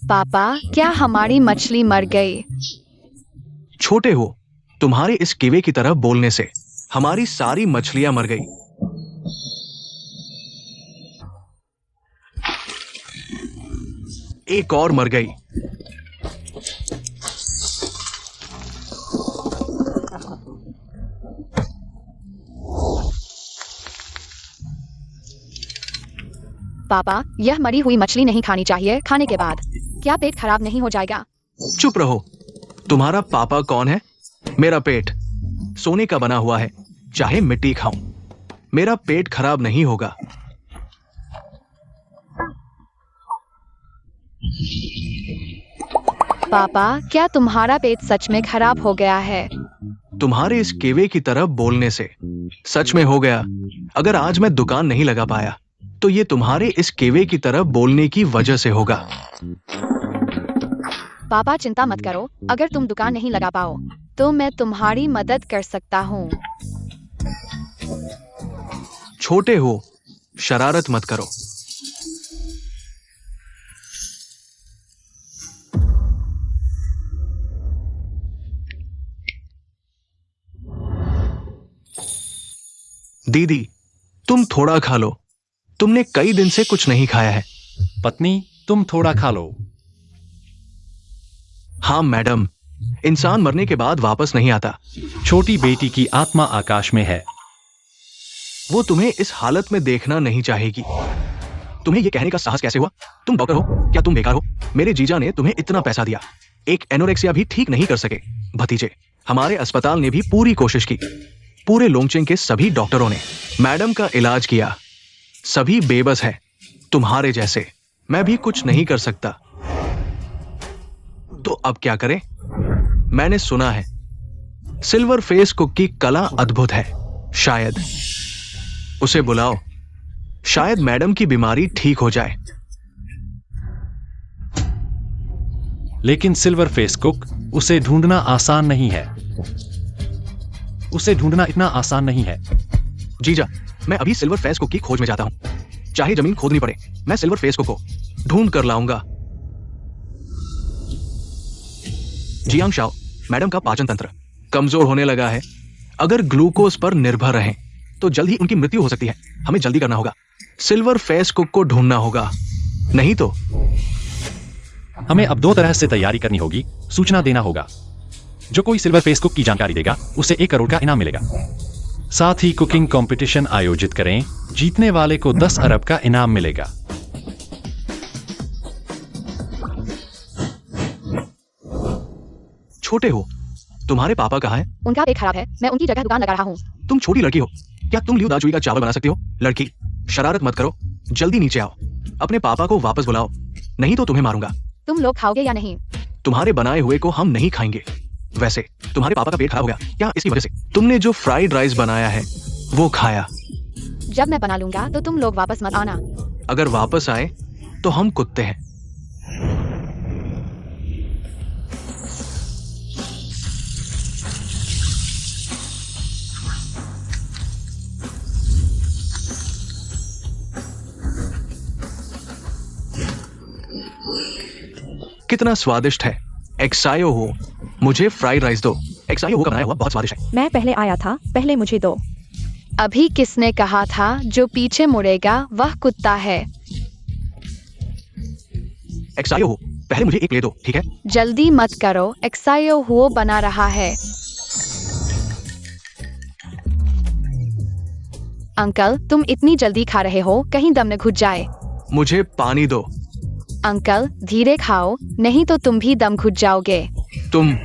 पापा, क्या हमारी मछली मर गई? छोटे हो, तुम्हारे इस कीवे की तरह बोलने से हमारी सारी मछलियां मर गई। एक और मर गई। पापा, यह मरी हुई मछली नहीं खानी चाहिए। खाने के बाद क्या पेट खराब नहीं हो जाएगा? चुप रहो। तुम्हारा पापा कौन है? मेरा पेट सोने का बना हुआ है, चाहे मिट्टी खाऊं, मेरा पेट खराब नहीं होगा। पापा, क्या तुम्हारा पेट सच में खराब हो गया है? तुम्हारे इस केवे की तरह बोलने से सच में हो गया। अगर आज मैं दुकान नहीं लगा पाया तो ये तुम्हारे इस केवे की तरह बोलने की वजह से होगा। पापा, चिंता मत करो। अगर तुम दुकान नहीं लगा पाओ तो मैं तुम्हारी मदद कर सकता हूँ। छोटे हो, शरारत मत करो। दीदी, तुम थोड़ा खा लो। तुमने कई दिन से कुछ नहीं खाया है। पत्नी, तुम थोड़ा खा लो। हाँ मैडम, इंसान मरने के बाद वापस नहीं आता। छोटी बेटी की आत्मा आकाश में है। वो तुम्हें इस हालत में देखना नहीं चाहेगी। तुम्हें ये कहने का साहस कैसे हुआ? तुम डॉक्टर हो? क्या तुम बेकार हो? मेरे जीजा ने तुम्हें इतना पैसा दिया, एक एनोरेक्सिया भी ठीक नहीं कर सके। भतीजे, हमारे अस्पताल ने भी पूरी कोशिश की। पूरे लोंगचेंग के सभी डॉक्टरों ने मैडम का इलाज किया। सभी बेबस हैं, तुम्हारे जैसे। मैं भी कुछ नहीं कर सकता। तो अब क्या करें? मैंने सुना है सिल्वर फेस कुक की कला अद्भुत है। शायद उसे बुलाओ, शायद मैडम की बीमारी ठीक हो जाए। लेकिन सिल्वर फेस कुक, उसे ढूंढना आसान नहीं है। उसे ढूंढना इतना आसान नहीं है। जीजा, मैं अभी सिल्वर फेस कुक की खोज में जाता हूं। चाहे जमीन खोदनी पड़े, मैं सिल्वर फेस कुक को ढूंढ कर लाऊंगा। जियांग शाओ, मैडम का पाचन तंत्र कमजोर होने लगा है। अगर ग्लूकोज पर निर्भर रहें तो जल्द ही उनकी मृत्यु हो सकती है। हमें जल्दी करना होगा। सिल्वर फेस कुक को ढूंढना होगा, नहीं तो। हमें अब दो तरह से तैयारी करनी होगी। सूचना देना होगा। जो कोई सिल्वर फेस कुक की जानकारी देगा उसे 1 करोड़ का इनाम मिलेगा। साथ ही कुकिंग कंपटीशन आयोजित करें। जीतने वाले को 10 अरब का इनाम मिलेगा। छोटे हो, तुम्हारे पापा कहाँ हैं? उनका पेट खराब है, मैं उनकी जगह दुकान लगा रहा हूँ। तुम छोटी लड़की हो, क्या तुम लिऊ दाचुई का चावल बना सकती हो? लड़की, शरारत मत करो, जल्दी नीचे आओ। अपने पापा को वापस बुलाओ, नहीं तो तुम्हें मारूंगा। तुम लोग खाओगे या नहीं? तुम्हारे बनाए हुए को हम नहीं खाएंगे। वैसे तुम्हारे पापा का पेट खराब हो गया क्या इसकी वजह से? तुमने जो फ्राइड राइस बनाया है वो खाया। जब मैं बना लूंगा तो तुम लोग वापस मत आना। अगर वापस आए तो हम कुत्ते हैं। कितना स्वादिष्ट है। एक्सायो हो, मुझे फ्राइड राइस दो। एक्सायो हो का बनाया हुआ बहुत स्वादिष्ट है। मैं पहले आया था, पहले मुझे दो। अभी किसने कहा था जो पीछे मुड़ेगा वह कुत्ता है? एक्सायो हो, पहले मुझे एक प्लेट दो, ठीक है? जल्दी मत करो, एक्सायो हुओ बना रहा है। अंकल, तुम इतनी जल्दी खा रहे हो, कहीं दम न घुट जाए। मुझे पानी दो। अंकल, धीरे खाओ, नहीं तो तुम भी दम घुट जाओगे। तुम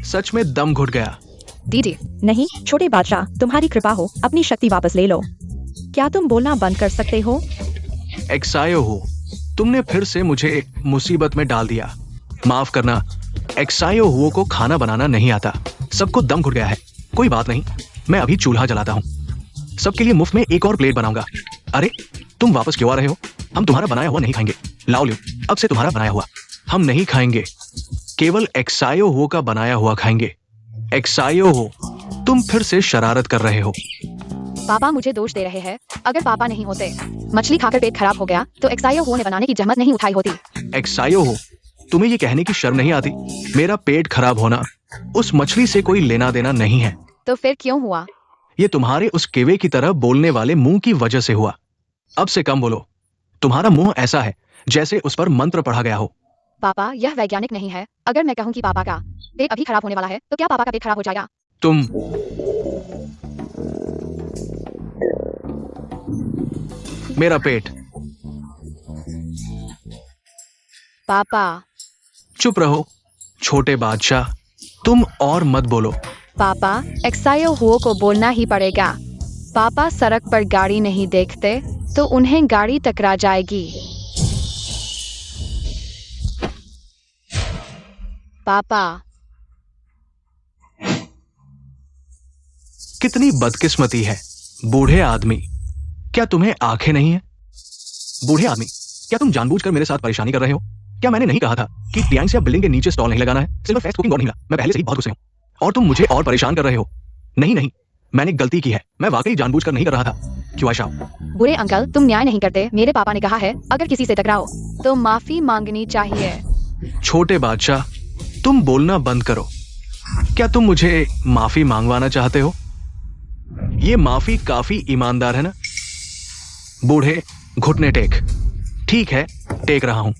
सच में दम घुट गया। दीदी, नहीं, छोटे बादशाह, तुम्हारी कृपा हो, अपनी शक्ति वापस ले लो। क्या तुम बोलना बंद कर सकते हो? एक्सायो हो, तुमने फिर से मुझे एक मुसीबत में डाल दिया। माफ करना, एक्सायो हुओ को खाना बनाना नहीं आता। सबको दम घुट गया है। कोई बात नहीं, मैं अभी चूल्हा जलाता हूँ। सबके लिए मुफ्त में एक और प्लेट बनाऊंगा। अरे, तुम वापस क्यों आ रहे हो? हम तुम्हारा बनाया हुआ नहीं खाएंगे। लाओ लियो, अब से तुम्हारा बनाया हुआ हम नहीं खाएंगे। केवल एक्सायो हो का बनाया हुआ खाएंगे। एक्सायो हो, तुम फिर से शरारत कर रहे हो। पापा मुझे दोष दे रहे हैं। अगर पापा नहीं होते, मछली खाकर पेट खराब हो गया तो एक्सायो हो ने बनाने की जहमत नहीं उठाई होती। एक्सायो हो, तुम्हें ये कहने की शर्म नहीं आती? मेरा पेट खराब होना उस मछली से कोई लेना देना नहीं है। तो फिर क्यों हुआ? ये तुम्हारे उस केवे की तरह बोलने वाले मुंह की वजह से हुआ। अब से कम बोलो। तुम्हारा मुंह ऐसा है जैसे उस पर मंत्र पढ़ा गया हो। पापा, यह वैज्ञानिक नहीं है। अगर मैं कहूँ कि पापा का पेट अभी खराब होने वाला है, तो क्या पापा का पेट खराब हो जाएगा? तुम मेरा पेट। पापा। चुप रहो छोटे बादशाह, तुम और मत बोलो। पापा, एक्सायो हुओ को बोलना ही पड़ेगा। पापा सड़क पर गाड़ी नहीं देखते तो उन्हें गाड़ी टकरा जाएगी। पापा। कितनी बदकिस्मती है बूढ़े आदमी। क्या तुम्हें आंखें नहीं है? बूढ़े आदमी, क्या तुम जानबूझकर मेरे साथ परेशानी कर रहे हो? क्या मैंने नहीं कहा था कि टियांग्स या बिल्डिंग के नीचे स्टॉल नहीं लगाना है? सिल्वर फेस्ट कुकिंग और नहीं मिला। मैं पहले से ही बहुत गुस्से हूं और तुम मुझे और परेशान कर रहे हो। नहीं, मैंने गलती की है। मैं वाकई जानबूझकर नहीं कर रहा था। क्यों आयशा? बुरे अंकल, तुम न्याय नहीं करते। मेरे पापा ने कहा है अगर किसी से टकराओ तो माफी मांगनी चाहिए। छोटे बादशाह, तुम बोलना बंद करो। क्या तुम मुझे माफी मांगवाना चाहते हो? ये माफी काफी ईमानदार है ना? बूढ़े, घुटने टेक। ठीक है, टेक रहा हूं।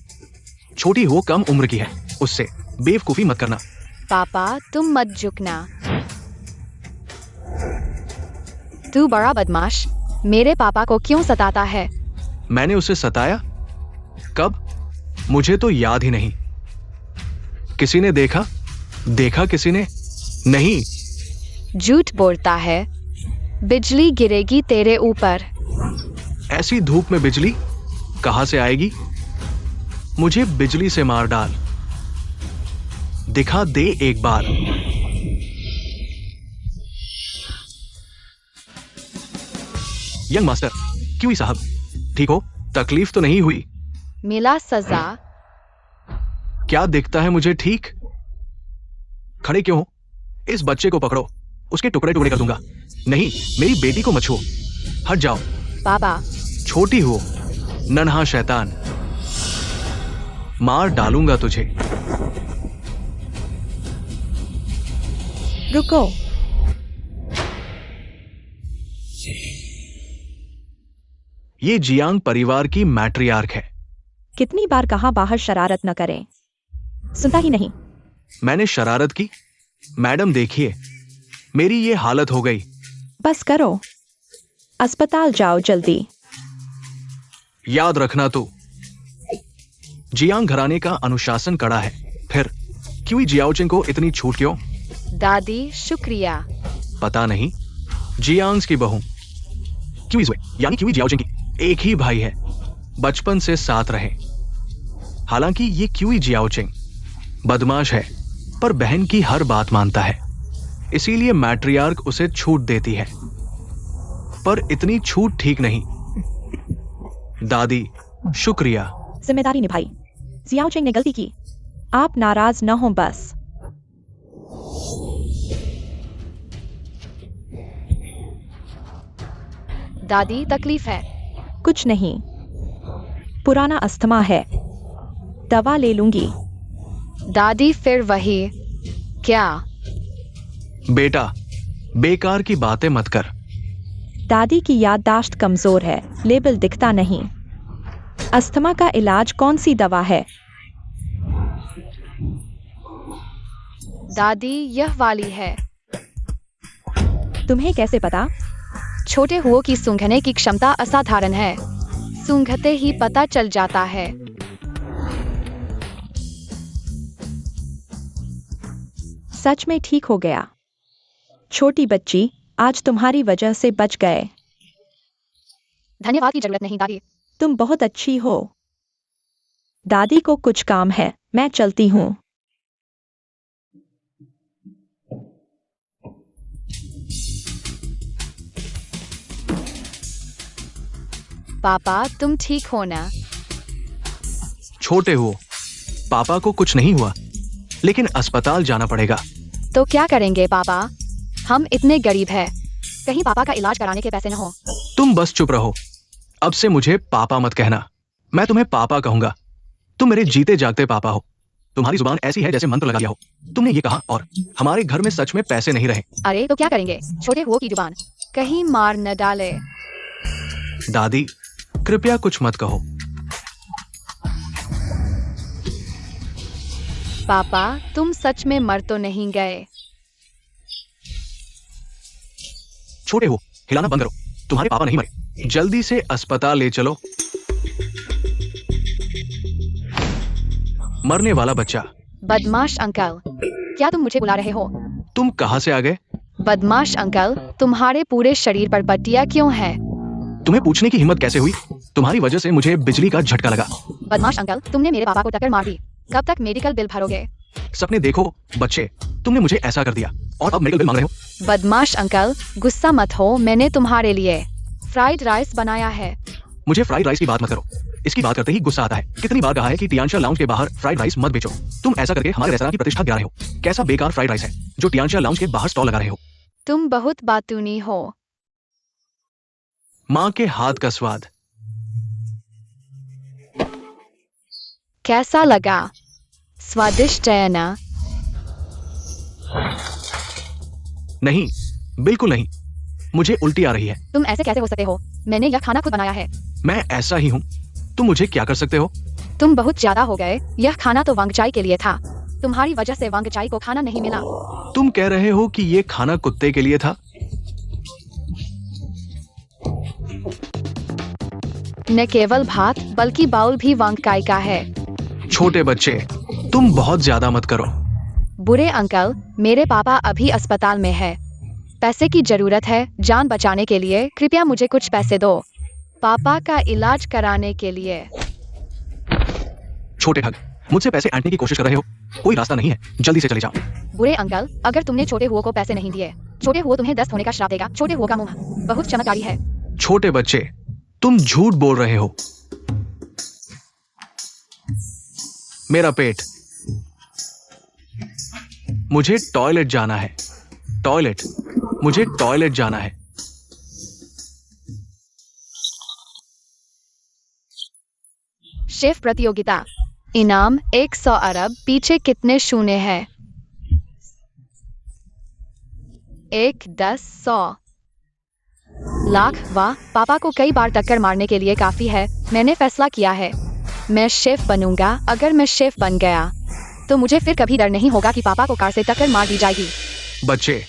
छोटी हो कम उम्र की है, उससे बेवकूफी मत करना। पापा, तुम मत झुकना। तू बड़ा बदमाश मेरे पापा को क्यों सताता है? मैंने उसे सताया? कब? मुझे तो याद ही नहीं। किसी ने देखा? किसी ने? नहीं। झूठ बोलता है। बिजली गिरेगी तेरे ऊपर। ऐसी धूप में बिजली कहां से आएगी? मुझे बिजली से मार डाल। दिखा दे एक बार। यंग मास्टर, क्यों साहब, ठीक हो? तकलीफ तो नहीं हुई? मिला सजा। क्या दिखता है मुझे ठीक? खड़े क्यों हो? इस बच्चे को पकड़ो, उसके टुकड़े टुकड़े कर दूंगा। नहीं, मेरी बेटी को मत छुओ। हट जाओ। पापा। छोटी हो, नन्हा शैतान, मार डालूंगा तुझे। रुको। ये जियांग परिवार की मैट्रियार्क है। कितनी बार कहा बाहर शरारत न करें, सुनता ही नहीं। मैंने शरारत की? मैडम देखिए, मेरी ये हालत हो गई। बस करो, अस्पताल जाओ जल्दी। याद रखना तू, जियांग घराने का अनुशासन कड़ा है। फिर क्यों जियाओचिंग को इतनी छूट क्यों? दादी, शुक्रिया। पता नहीं। जियांग्स की बहू क्यों यानी क्यों जियाओचिंग की एक ही भाई है, बचपन से साथ रहे। हालांकि ये क्यूई जियाओचिंग बदमाश है, पर बहन की हर बात मानता है, इसीलिए मैट्रियार्क उसे छूट देती है। पर इतनी छूट ठीक नहीं। दादी, शुक्रिया। जिम्मेदारी निभाई। जियाओ चिंग ने गलती की, आप नाराज न हो बस। दादी, तकलीफ है? कुछ नहीं, पुराना अस्थमा है, दवा ले लूंगी। दादी, फिर वही? क्या? बेटा, बेकार की बातें मत कर। दादी की याददाश्त कमजोर है, लेबल दिखता नहीं। अस्थमा का इलाज कौन सी दवा है? दादी, यह वाली है। तुम्हें कैसे पता? छोटे हुओं की सूंघने की क्षमता असाधारण है, सूंघते ही पता चल जाता है। सच में ठीक हो गया। छोटी बच्ची, आज तुम्हारी वजह से बच गए। धन्यवाद की जरूरत नहीं दादी। तुम बहुत अच्छी हो। दादी को कुछ काम है, मैं चलती हूँ। पापा, तुम ठीक हो ना? छोटे हो, पापा को कुछ नहीं हुआ, लेकिन अस्पताल जाना पड़ेगा। तो क्या करेंगे पापा? हम इतने गरीब हैं, कहीं पापा का इलाज कराने के पैसे न हो। तुम बस चुप रहो। अब से मुझे पापा मत कहना, मैं तुम्हें पापा कहूंगा। तुम मेरे जीते जागते पापा हो। तुम्हारी जुबान ऐसी है जैसे मंत्र लगा दिया हो। तुमने ये कहा और हमारे घर में सच में पैसे नहीं रहे। अरे तो क्या करेंगे? छोटे हुओ की जुबान कहीं मार न डाले। दादी कृपया कुछ मत कहो। पापा तुम सच में मर तो नहीं गए? छोटे हो, हिलाना बंद करो। तुम्हारे पापा नहीं मरे। जल्दी से अस्पताल ले चलो। मरने वाला बच्चा। बदमाश अंकल, क्या तुम मुझे बुला रहे हो? तुम कहां से आ गए? बदमाश अंकल, तुम्हारे पूरे शरीर पर पट्टियां क्यों है? तुम्हें पूछने की हिम्मत कैसे हुई? तुम्हारी वजह से मुझे बिजली का झटका लगा। बदमाश अंकल, तुमने मेरे पापा को टक्कर मार दी। कब तक मेडिकल बिल भरोगे? सपने देखो बच्चे, तुमने मुझे ऐसा कर दिया और अब मेडिकल बिल मांग रहे हो। बदमाश अंकल, गुस्सा मत हो। मैंने तुम्हारे लिए फ्राइड राइस बनाया है। मुझे फ्राइड राइस की बात मत करो। इसकी बात करते ही गुस्सा आता है। कितनी बार कहा है कि टियांशा लाउंज के बाहर फ्राइड राइस मत बेचो। तुम ऐसा करके हमारे रेस्तरां की प्रतिष्ठा गिरा रहे हो। कैसा बेकार फ्राइड राइस है जो टियांशा लाउंज के बाहर स्टॉल लगा रहे हो। तुम बहुत बातूनी हो। माँ के हाथ का स्वाद। कैसा लगा? स्वादिष्ट है ना? नहीं, बिल्कुल नहीं। मुझे उल्टी आ रही है। तुम ऐसे कैसे हो सकते हो? मैंने यह खाना खुद बनाया है। मैं ऐसा ही हूँ। तुम मुझे क्या कर सकते हो? तुम बहुत ज्यादा हो गए। यह खाना तो वांगचाई के लिए था। तुम्हारी वजह से वांगचाई को खाना नहीं मिला। तुम कह रहे हो कि ये खाना कुत्ते के लिए था? न केवल भात बल्कि बाउल भी वांगकाई का है। छोटे बच्चे, तुम बहुत ज्यादा मत करो। बुरे अंकल, मेरे पापा अभी अस्पताल में है। पैसे की जरूरत है जान बचाने के लिए। कृपया मुझे कुछ पैसे दो पापा का इलाज कराने के लिए। छोटे ठग, मुझसे पैसे ऐंठने की कोशिश कर रहे हो। कोई रास्ता नहीं है, जल्दी से चले जाओ। बुरे अंकल, अगर तुमने छोटे हुओ को पैसे नहीं दिए, छोटे हुओ तुम्हें दस्त होने का श्राप देगा। छोटे हुओ का मुंह बहुत चमत्कारी है। छोटे बच्चे, तुम झूठ बोल रहे हो। मेरा पेट। मुझे टॉयलेट जाना है। टॉयलेट। मुझे टॉयलेट जाना है। शेफ प्रतियोगिता। इनाम 100 अरब। पीछे कितने शून्य है? 1, 10, 100 लाख। वाह, पापा को कई बार टक्कर मारने के लिए काफी है। मैंने फैसला किया है, मैं शेफ बनूंगा। अगर मैं शेफ बन गया तो मुझे फिर कभी डर नहीं होगा कि पापा को कार से टक्कर मार दी जाएगी। बच्चे,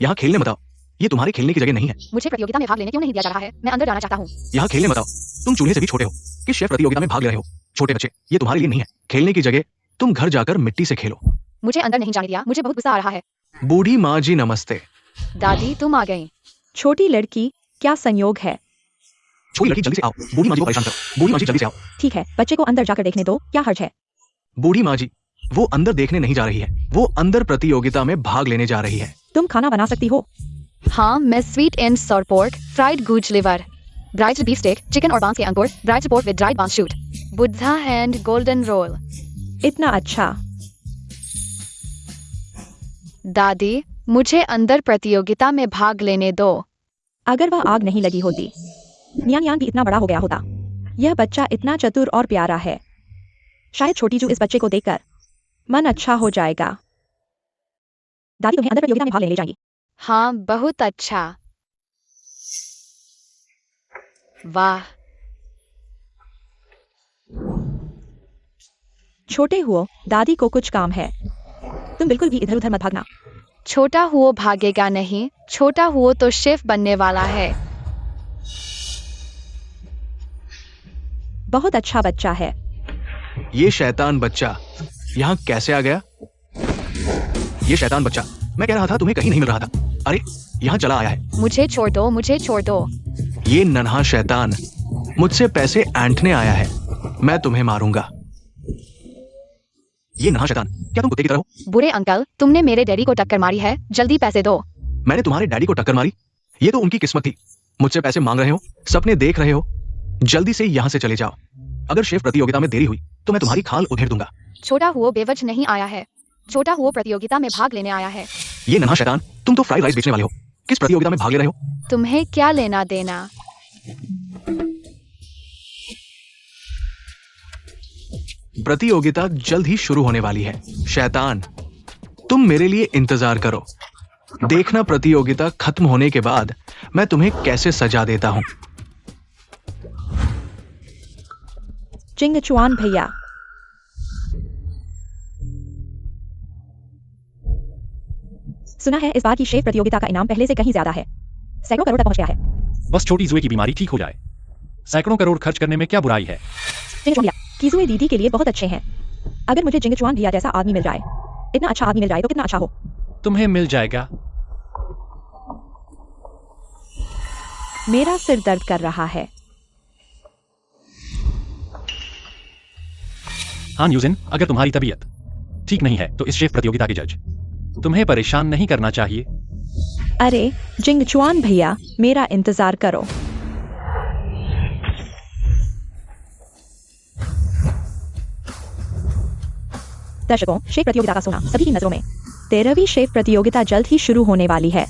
यहाँ खेलने मत आओ। ये तुम्हारे खेलने की जगह नहीं है। मुझे प्रतियोगिता में भाग लेने क्यों नहीं दिया जा रहा है? मैं अंदर जाना चाहता हूँ। यहाँ खेलने मत आओ। तुम चूल्हे से भी छोटे हो। किस शेफ प्रतियोगिता में भाग ले रहे हो? छोटे बच्चे, ये तुम्हारे लिए नहीं है। खेलने की जगह तुम घर जाकर मिट्टी से खेलो। मुझे अंदर नहीं जाने दिया। मुझे बहुत गुस्सा आ रहा है। बूढ़ी माँ जी नमस्ते। दादी तुम आ गई। छोटी लड़की, क्या संयोग है? छोटी लड़की, जल्दी से आओ। बूढ़ी माँ जी को परेशान करो। बूढ़ी माँ जी, जल्दी से आओ। ठीक है, बच्चे को अंदर जाकर देखने दो, क्या हर्ज है? बूढ़ी माँ जी, वो अंदर देखने नहीं जा रही है। वो अंदर प्रतियोगिता में भाग लेने जा रही है। तुम खाना बना सकती हो? हाँ, मैं sweet and sour pork, fried goose liver, braised beef steak, chicken और बांस के अंकुर, ब्राइड पोर्क विद ड्राइड बांस shoot, Buddha and golden roll. इतना अच्छा। दादी, मुझे अंदर प्रतियोगिता में भाग लेने दो। अगर वह आग नहीं लगी होती, न्यान यान भी इतना बड़ा हो गया होता। यह बच्चा इतना चतुर और प्यारा है। शायद छोटी जू इस बच्चे को देखकर मन अच्छा हो जाएगा। दादी तुम्हें अंदर प्रतियोगिता में भाग लेने ले जाएगी। हाँ, बहुत अच्छा। वाह। छोटे हुओ, दादी को कुछ काम है। तुम बिल्कुल भी इधर उधर मत भागना। छोटा हुओ भागेगा नहीं। छोटा हुओ तो शेफ बनने वाला है। बहुत अच्छा बच्चा है। ये शैतान बच्चा यहाँ कैसे आ गया? ये शैतान बच्चा, मैं कह रहा था तुम्हें कहीं नहीं मिल रहा था। अरे, यहाँ चला आया है। मुझे छोड़ दो, मुझे छोड़ दो। ये नन्हा शैतान मुझसे पैसे ऐंठने आया है। मैं तुम्हें मारूंगा। ये नन्हा शैतान, क्या तुम कुत्ते की तरह हो? बुरे अंकल, तुमने मेरे डैडी को टक्कर मारी है। जल्दी पैसे दो। मैंने तुम्हारे डैडी को टक्कर मारी? ये तो उनकी किस्मत थी। मुझसे पैसे मांग रहे हो, सपने देख रहे हो। जल्दी से यहाँ से चले जाओ। अगर शेफ प्रतियोगिता में देरी हुई तो मैं तुम्हारी खाल उधेड़ दूंगा। छोटा हुओ बेवजह नहीं आया है। छोटा हुओ प्रतियोगिता में भाग लेने आया है। ये नन्हा शैतान, तुम तो फ्राइड राइस बेचने वाले हो। किस प्रतियोगिता में भाग ले रहे हो? तुम्हें क्या लेना देना? प्रतियोगिता जल्द ही शुरू होने वाली है। शैतान, तुम मेरे लिए इंतजार करो। देखना प्रतियोगिता खत्म होने के बाद मैं तुम्हें कैसे सजा देता हूं। जिंग चुआन भैया, सुना है इस बार की शेफ प्रतियोगिता का इनाम पहले से कहीं ज्यादा है। सैकड़ों करोड़ तक पहुंच गया है। बस छोटी जुए की बीमारी ठीक हो जाए। सैकड़ों करोड़ खर्च करने में क्या बुराई है? जिंग चुआन भैया, कीजुए दीदी के लिए बहुत अच्छे हैं। अगर मुझे जिंग चुआन भैया जैसा आदमी मिल जाए, इतना अच्छा आदमी मिल जाए तो कितना अच्छा हो। तुम्हें मिल जाएगा। मेरा सिर दर्द कर रहा है। हाँ यूजिन, अगर तुम्हारी तबीयत ठीक नहीं है तो इस शेफ प्रतियोगिता के जज तुम्हें परेशान नहीं करना चाहिए। अरे जिंग चुआन भैया, मेरा इंतजार करो। दर्शकों, शेफ प्रतियोगिता का सोना सभी की नजरों में। 13वीं शेफ प्रतियोगिता जल्द ही शुरू होने वाली है।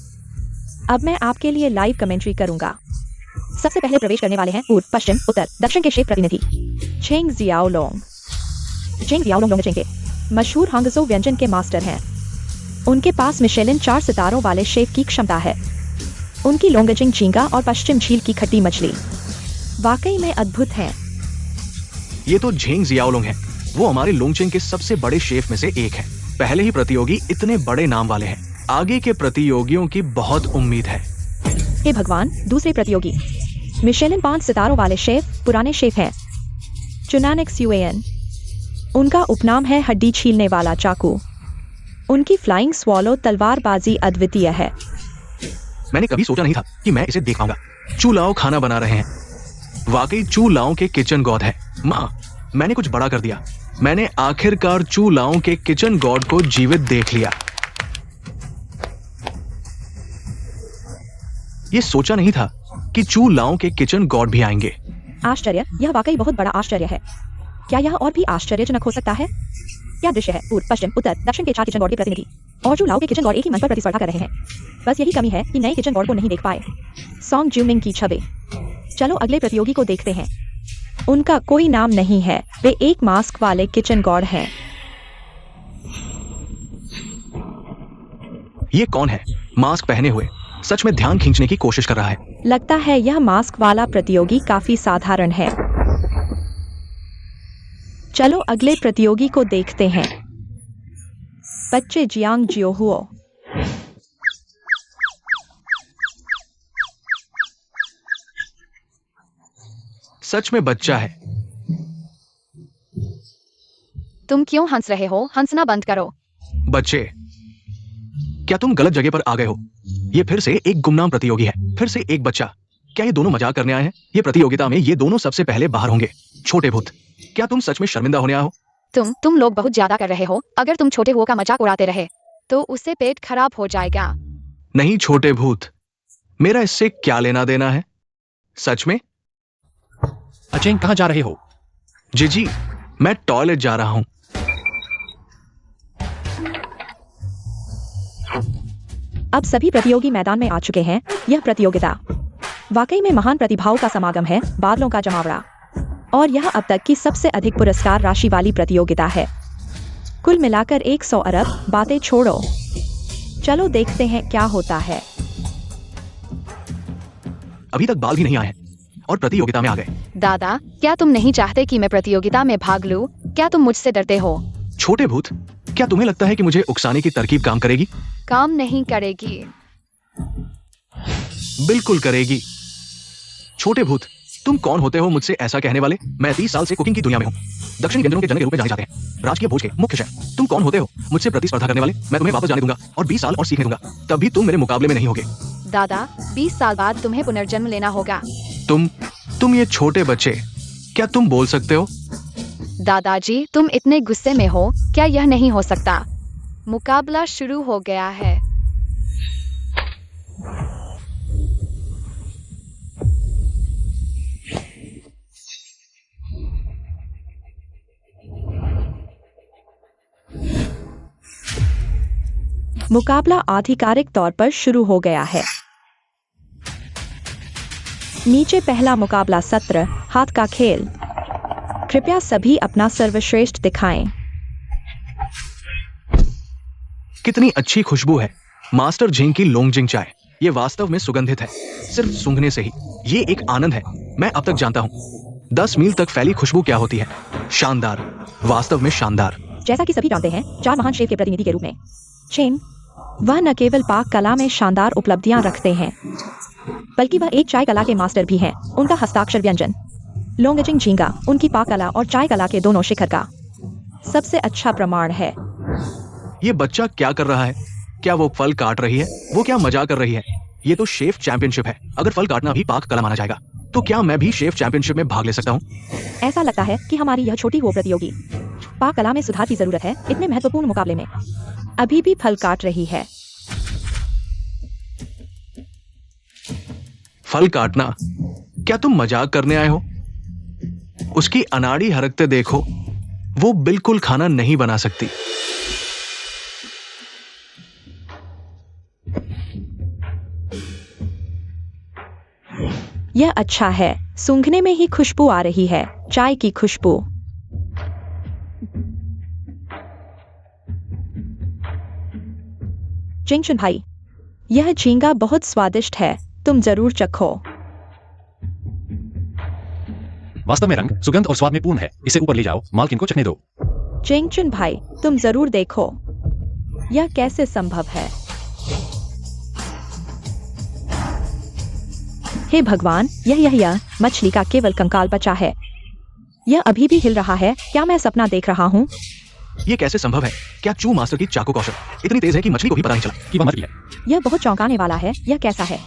अब मैं आपके लिए लाइव कमेंट्री करूंगा। सबसे पहले प्रवेश करने वाले हैं पूर्व, पश्चिम, उत्तर, दक्षिण के शेफ प्रतिनिधि चेंग जियाओलोंग। चेंग जियाओलोंग लोंगजिंग के मशहूर हांगझो व्यंजन के मास्टर हैं। उनके पास मिशेलिन 4 सितारों वाले शेफ की क्षमता है। उनकी लोंगजिंग झींगा और पश्चिम झील की खट्टी मछली वाकई में अद्भुत है। ये तो झेंग जियाओलोंग है। वो हमारे लोंगचेंग के सबसे बड़े शेफ में से एक है। पहले ही प्रतियोगी इतने बड़े नाम वाले हैं। आगे के प्रतियोगियों की बहुत उम्मीद है। हे भगवान, दूसरे प्रतियोगी मिशेलिन 5 सितारों वाले शेफ, पुराने शेफ हैं। चुनानिक्स यूएन, उनका उपनाम है हड्डी छीलने वाला चाकू। उनकी फ्लाइंग स्वॉलो तलवारबाजी अद्वितीय है। मैंने कभी सोचा नहीं था कि मैं इसे देख पाऊंगा। चू लाओ खाना बना रहे हैं। वाकई चू लाओ के किचन गॉड है। माँ, मैंने कुछ बड़ा कर दिया। मैंने आखिरकार चू लाओ के किचन गॉड को जीवित देख लिया। ये सोचा नहीं था कि चू लाओ के किचन गॉड भी आएंगे। आश्चर्य, यह वाकई बहुत बड़ा आश्चर्य है। क्या यह और भी आश्चर्यजनक हो सकता है? क्या दृश्य है। पूर्व, पश्चिम, उत्तर, दक्षिण के 4 किचन गॉड के प्रतिनिधि और चू लाओ के किचन गॉड एक ही मंच पर प्रतिस्पर्धा कर रहे हैं। बस यही कमी है कि नए किचन गॉड को नहीं देख पाए। सॉन्ग ज्यूमिंग की छवि। चलो अगले प्रतियोगी को देखते हैं। उनका कोई नाम नहीं है। वे एक मास्क वाले किचन गॉड हैं। ये कौन है? मास्क पहने हुए, सच में ध्यान खींचने की कोशिश कर रहा है। लगता है यह मास्क वाला प्रतियोगी काफी साधारण है। चलो अगले प्रतियोगी को देखते हैं। बच्चे जियांग जियोहुओ। सच में बच्चा है। तुम क्यों हंस रहे हो? हंसना बंद करो। बच्चे, क्या तुम गलत जगह पर आ गए हो? ये फिर से एक गुमनाम प्रतियोगी है। फिर से एक बच्चा। क्या ये दोनों मजाक करने आए हैं? ये प्रतियोगिता में ये दोनों सबसे पहले बाहर होंगे। छोटे भूत, क्या तुम सच में शर्मिंदा होने आए हो? तुम लोग बहुत ज्यादा कर रहे हो। अगर तुम छोटे हुओं का मजाक उड़ाते रहे तो उससे पेट खराब हो जाएगा। नहीं छोटे भूत, मेरा इससे क्या लेना देना है? सच में? अचेंग, कहाँ जा रहे हो? जी, मैं टॉयलेट जा रहा हूं। अब सभी प्रतियोगी मैदान में आ चुके हैं। यह प्रतियोगिता वाकई में महान प्रतिभाओं का समागम है, बादलों का जमावड़ा। और यह अब तक की सबसे अधिक पुरस्कार राशि वाली प्रतियोगिता है। कुल मिलाकर 100 अरब। बातें छोड़ो, चलो देखते हैं क्या होता है। अभी तक बाल भी नहीं आए हैं और प्रतियोगिता में आ गए। दादा, क्या तुम नहीं चाहते कि मैं प्रतियोगिता में भाग लूं? क्या तुम मुझसे डरते हो? छोटे भूत, क्या तुम्हें लगता है कि मुझे उकसाने की तरकीब काम करेगी? काम नहीं करेगी। बिल्कुल करेगी। छोटे भूत, तुम कौन होते हो मुझसे ऐसा कहने वाले? मैं 30 साल से कुकिंग की दुनिया में हूँ। दक्षिणी व्यंजनों के जनक के रूप में जाने जाते हैं। राजकीय भोज के मुख्य शेफ। तुम कौन होते हो मुझसे प्रतिस्पर्धा करने वाले? मैं तुम्हें वापस जाने दूंगा और 20 साल और सीखने दूंगा। तब भी तुम मेरे मुकाबले में नहीं होगे। दादा, 20 साल बाद तुम्हें पुनर्जन्म लेना होगा। तुम ये छोटे बच्चे, क्या तुम बोल सकते हो? दादाजी, तुम इतने गुस्से में हो? क्या यह नहीं हो सकता? मुकाबला शुरू हो गया है। मुकाबला आधिकारिक तौर पर शुरू हो गया है। नीचे पहला मुकाबला सत्र, हाथ का खेल। कृपया सभी अपना सर्वश्रेष्ठ दिखाएं। कितनी अच्छी खुशबू है मास्टर झिंग की लोंगजिंग चाय। ये वास्तव में सुगंधित है, सिर्फ सूंघने से ही ये एक आनंद है। मैं अब तक जानता हूँ 10 मील तक फैली खुशबू क्या होती है। शानदार, वास्तव में शानदार। जैसा कि सभी जानते हैं, 4 महान शेफ के प्रतिनिधि के रूप में चेन, वह न केवल पाक कला में शानदार उपलब्धियां रखते हैं, बल्कि वह एक चाय कला के मास्टर भी हैं। उनका हस्ताक्षर व्यंजन लोंगजिंग झींगा उनकी पाक कला और चाय कला के दोनों शिखर का सबसे अच्छा प्रमाण है। ये बच्चा क्या कर रहा है? क्या वो फल काट रही है? वो क्या मजाक कर रही है? ये तो शेफ चैंपियनशिप है। अगर फल काटना भी पाक कला माना जाएगा तो क्या मैं भी शेफ चैंपियनशिप में भाग ले सकता हूँ? ऐसा लगता है कि हमारी यह छोटी वो प्रतियोगी पाक कला में सुधार की जरूरत है। इतने महत्वपूर्ण मुकाबले में अभी भी फल काट रही है। फल काटना? क्या तुम मजाक करने आए हो? उसकी अनाड़ी हरकतें देखो, वो बिल्कुल खाना नहीं बना सकती। यह अच्छा है, सूंघने में ही खुशबू आ रही है, चाय की खुशबू। जिंगचुन भाई, यह झींगा बहुत स्वादिष्ट है, तुम जरूर चखो। वास्तव में रंग, सुगंध और स्वाद में पूर्ण है। इसे ऊपर ले जाओ, मालकिन को चखने दो। जिंगचुन भाई, तुम जरूर देखो, यह कैसे संभव है। हे भगवान, यह मछली का केवल कंकाल बचा है। यह अभी भी हिल रहा है। क्या मैं सपना देख रहा हूँ? ये कैसे संभव है? क्या चू मास्टर की चाकू कौशल इतनी तेज है कि मछली को भी पता नहीं चला कि वह मछली है। यह बहुत चौंकाने वाला है। यह कैसा है?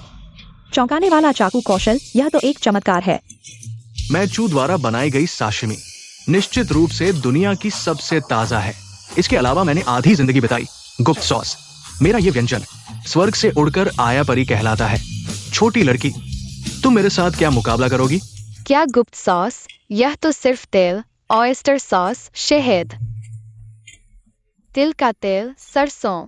चौंकाने वाला चाकू कौशल, यह तो एक चमत्कार है। मैं चू द्वारा बनाई गई साशिमी निश्चित रूप से दुनिया की सबसे ताजा है। इसके अलावा मैंने आधी जिंदगी बिताई गुप्त सॉस। मेरा ये व्यंजन स्वर्ग से उड़कर आया परी कहलाता है। छोटी लड़की, तुम मेरे साथ क्या मुकाबला करोगी? क्या गुप्त सॉस? यह तो सिर्फ तेल, ऑयस्टर सॉस, शहद, तिल का तेल, सरसों।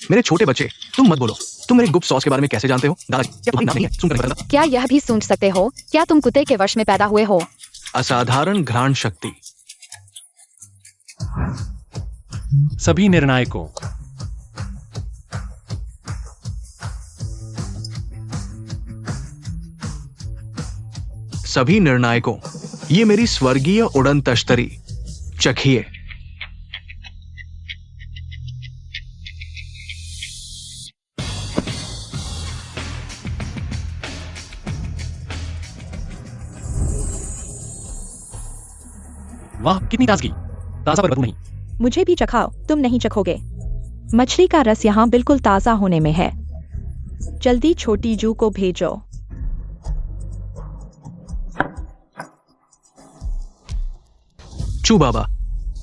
मेरे छोटे बच्चे, तुम मत बोलो। तुम मेरे गुप्त सॉस के बारे में कैसे जानते हो? दादाजी, क्या तुम्हारी नाम नहीं है? सुनकर नहीं पता? क्या यह भी सूंघ सकते हो? क्या तुम कुत्ते के वश में पैदा हुए हो? असाधारण घ्राण शक्ति। सभी निर्णायकों, सभी निर्णायकों, ये मेरी स्वर्गीय उड़न तश्तरी चखिए। वाह, कितनी ताजगी, ताजा पर बदबू नहीं। मुझे भी चखाओ, तुम नहीं चखोगे। मछली का रस यहाँ बिल्कुल ताजा होने में है। जल्दी छोटी जू को भेजो। चू बाबा,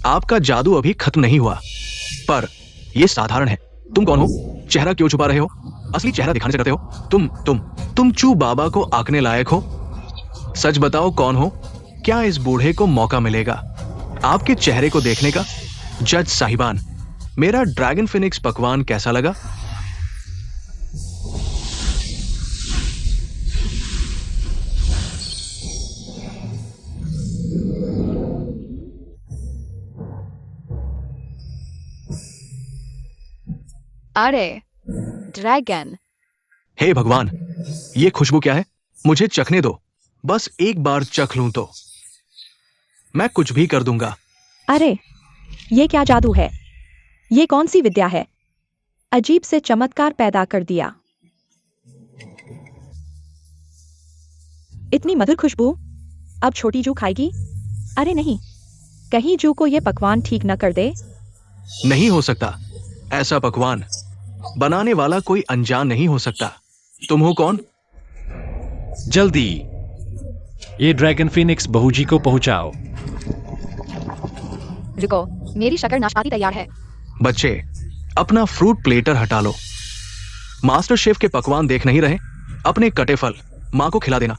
आपका जादू अभी खत्म नहीं हुआ, पर यह साधारण है। तुम कौन हो? चेहरा क्यों छुपा रहे हो? असली चेहरा दिखाने से करते हो। तुम चू बाबा को आंकने लायक हो। सच बताओ, कौन हो? क्या इस बूढ़े को मौका मिलेगा आपके चेहरे को देखने का? जज साहिबान, मेरा ड्रैगन फिनिक्स पकवान कैसा लगा? अरे ड्रैगन, हे भगवान, ये खुशबू क्या है? मुझे चखने दो, बस एक बार चख लूं तो मैं कुछ भी कर दूंगा। अरे, ये क्या जादू है? ये कौन सी विद्या है? अजीब से चमत्कार पैदा कर दिया। इतनी मधुर खुशबू। अब छोटी जू खाएगी? अरे नहीं, कहीं जू को ये पकवान ठीक न कर दे। नहीं हो सकता। ऐसा पकवान बनाने वाला कोई अनजान नहीं हो सकता। तुम हो कौन? जल्दी ये ड्रैगन फिनिक्स बहूजी को पहुंचाओ। रुको, मेरी शक्कर नाशपाती तैयार है। बच्चे, अपना फ्रूट प्लेटर हटा लो। मास्टर शेफ के पकवान देख नहीं रहे? अपने कटे फल माँ को खिला देना।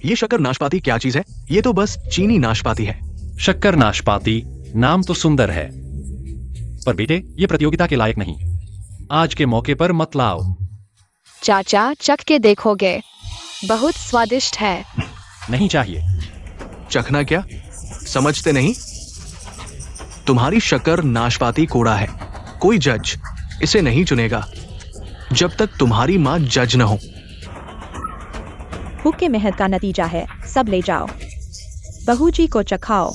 ये शक्कर नाशपाती क्या चीज है? ये तो बस चीनी नाशपाती है। शक्कर नाशपाती, नाम तो सुंदर है, पर बेटे ये प्रतियोगिता के लायक नहीं। आज के मौके पर मत लाओ। चाचा, चख के देखोगे, बहुत स्वादिष्ट है। नहीं चाहिए। चखना क्या समझते नहीं? तुम्हारी शक्कर नाशपाती कोड़ा है। कोई जज इसे नहीं चुनेगा जब तक तुम्हारी मां जज न हो। भूख के मेहनत का नतीजा है, सब ले जाओ। बहू जी को चखाओ।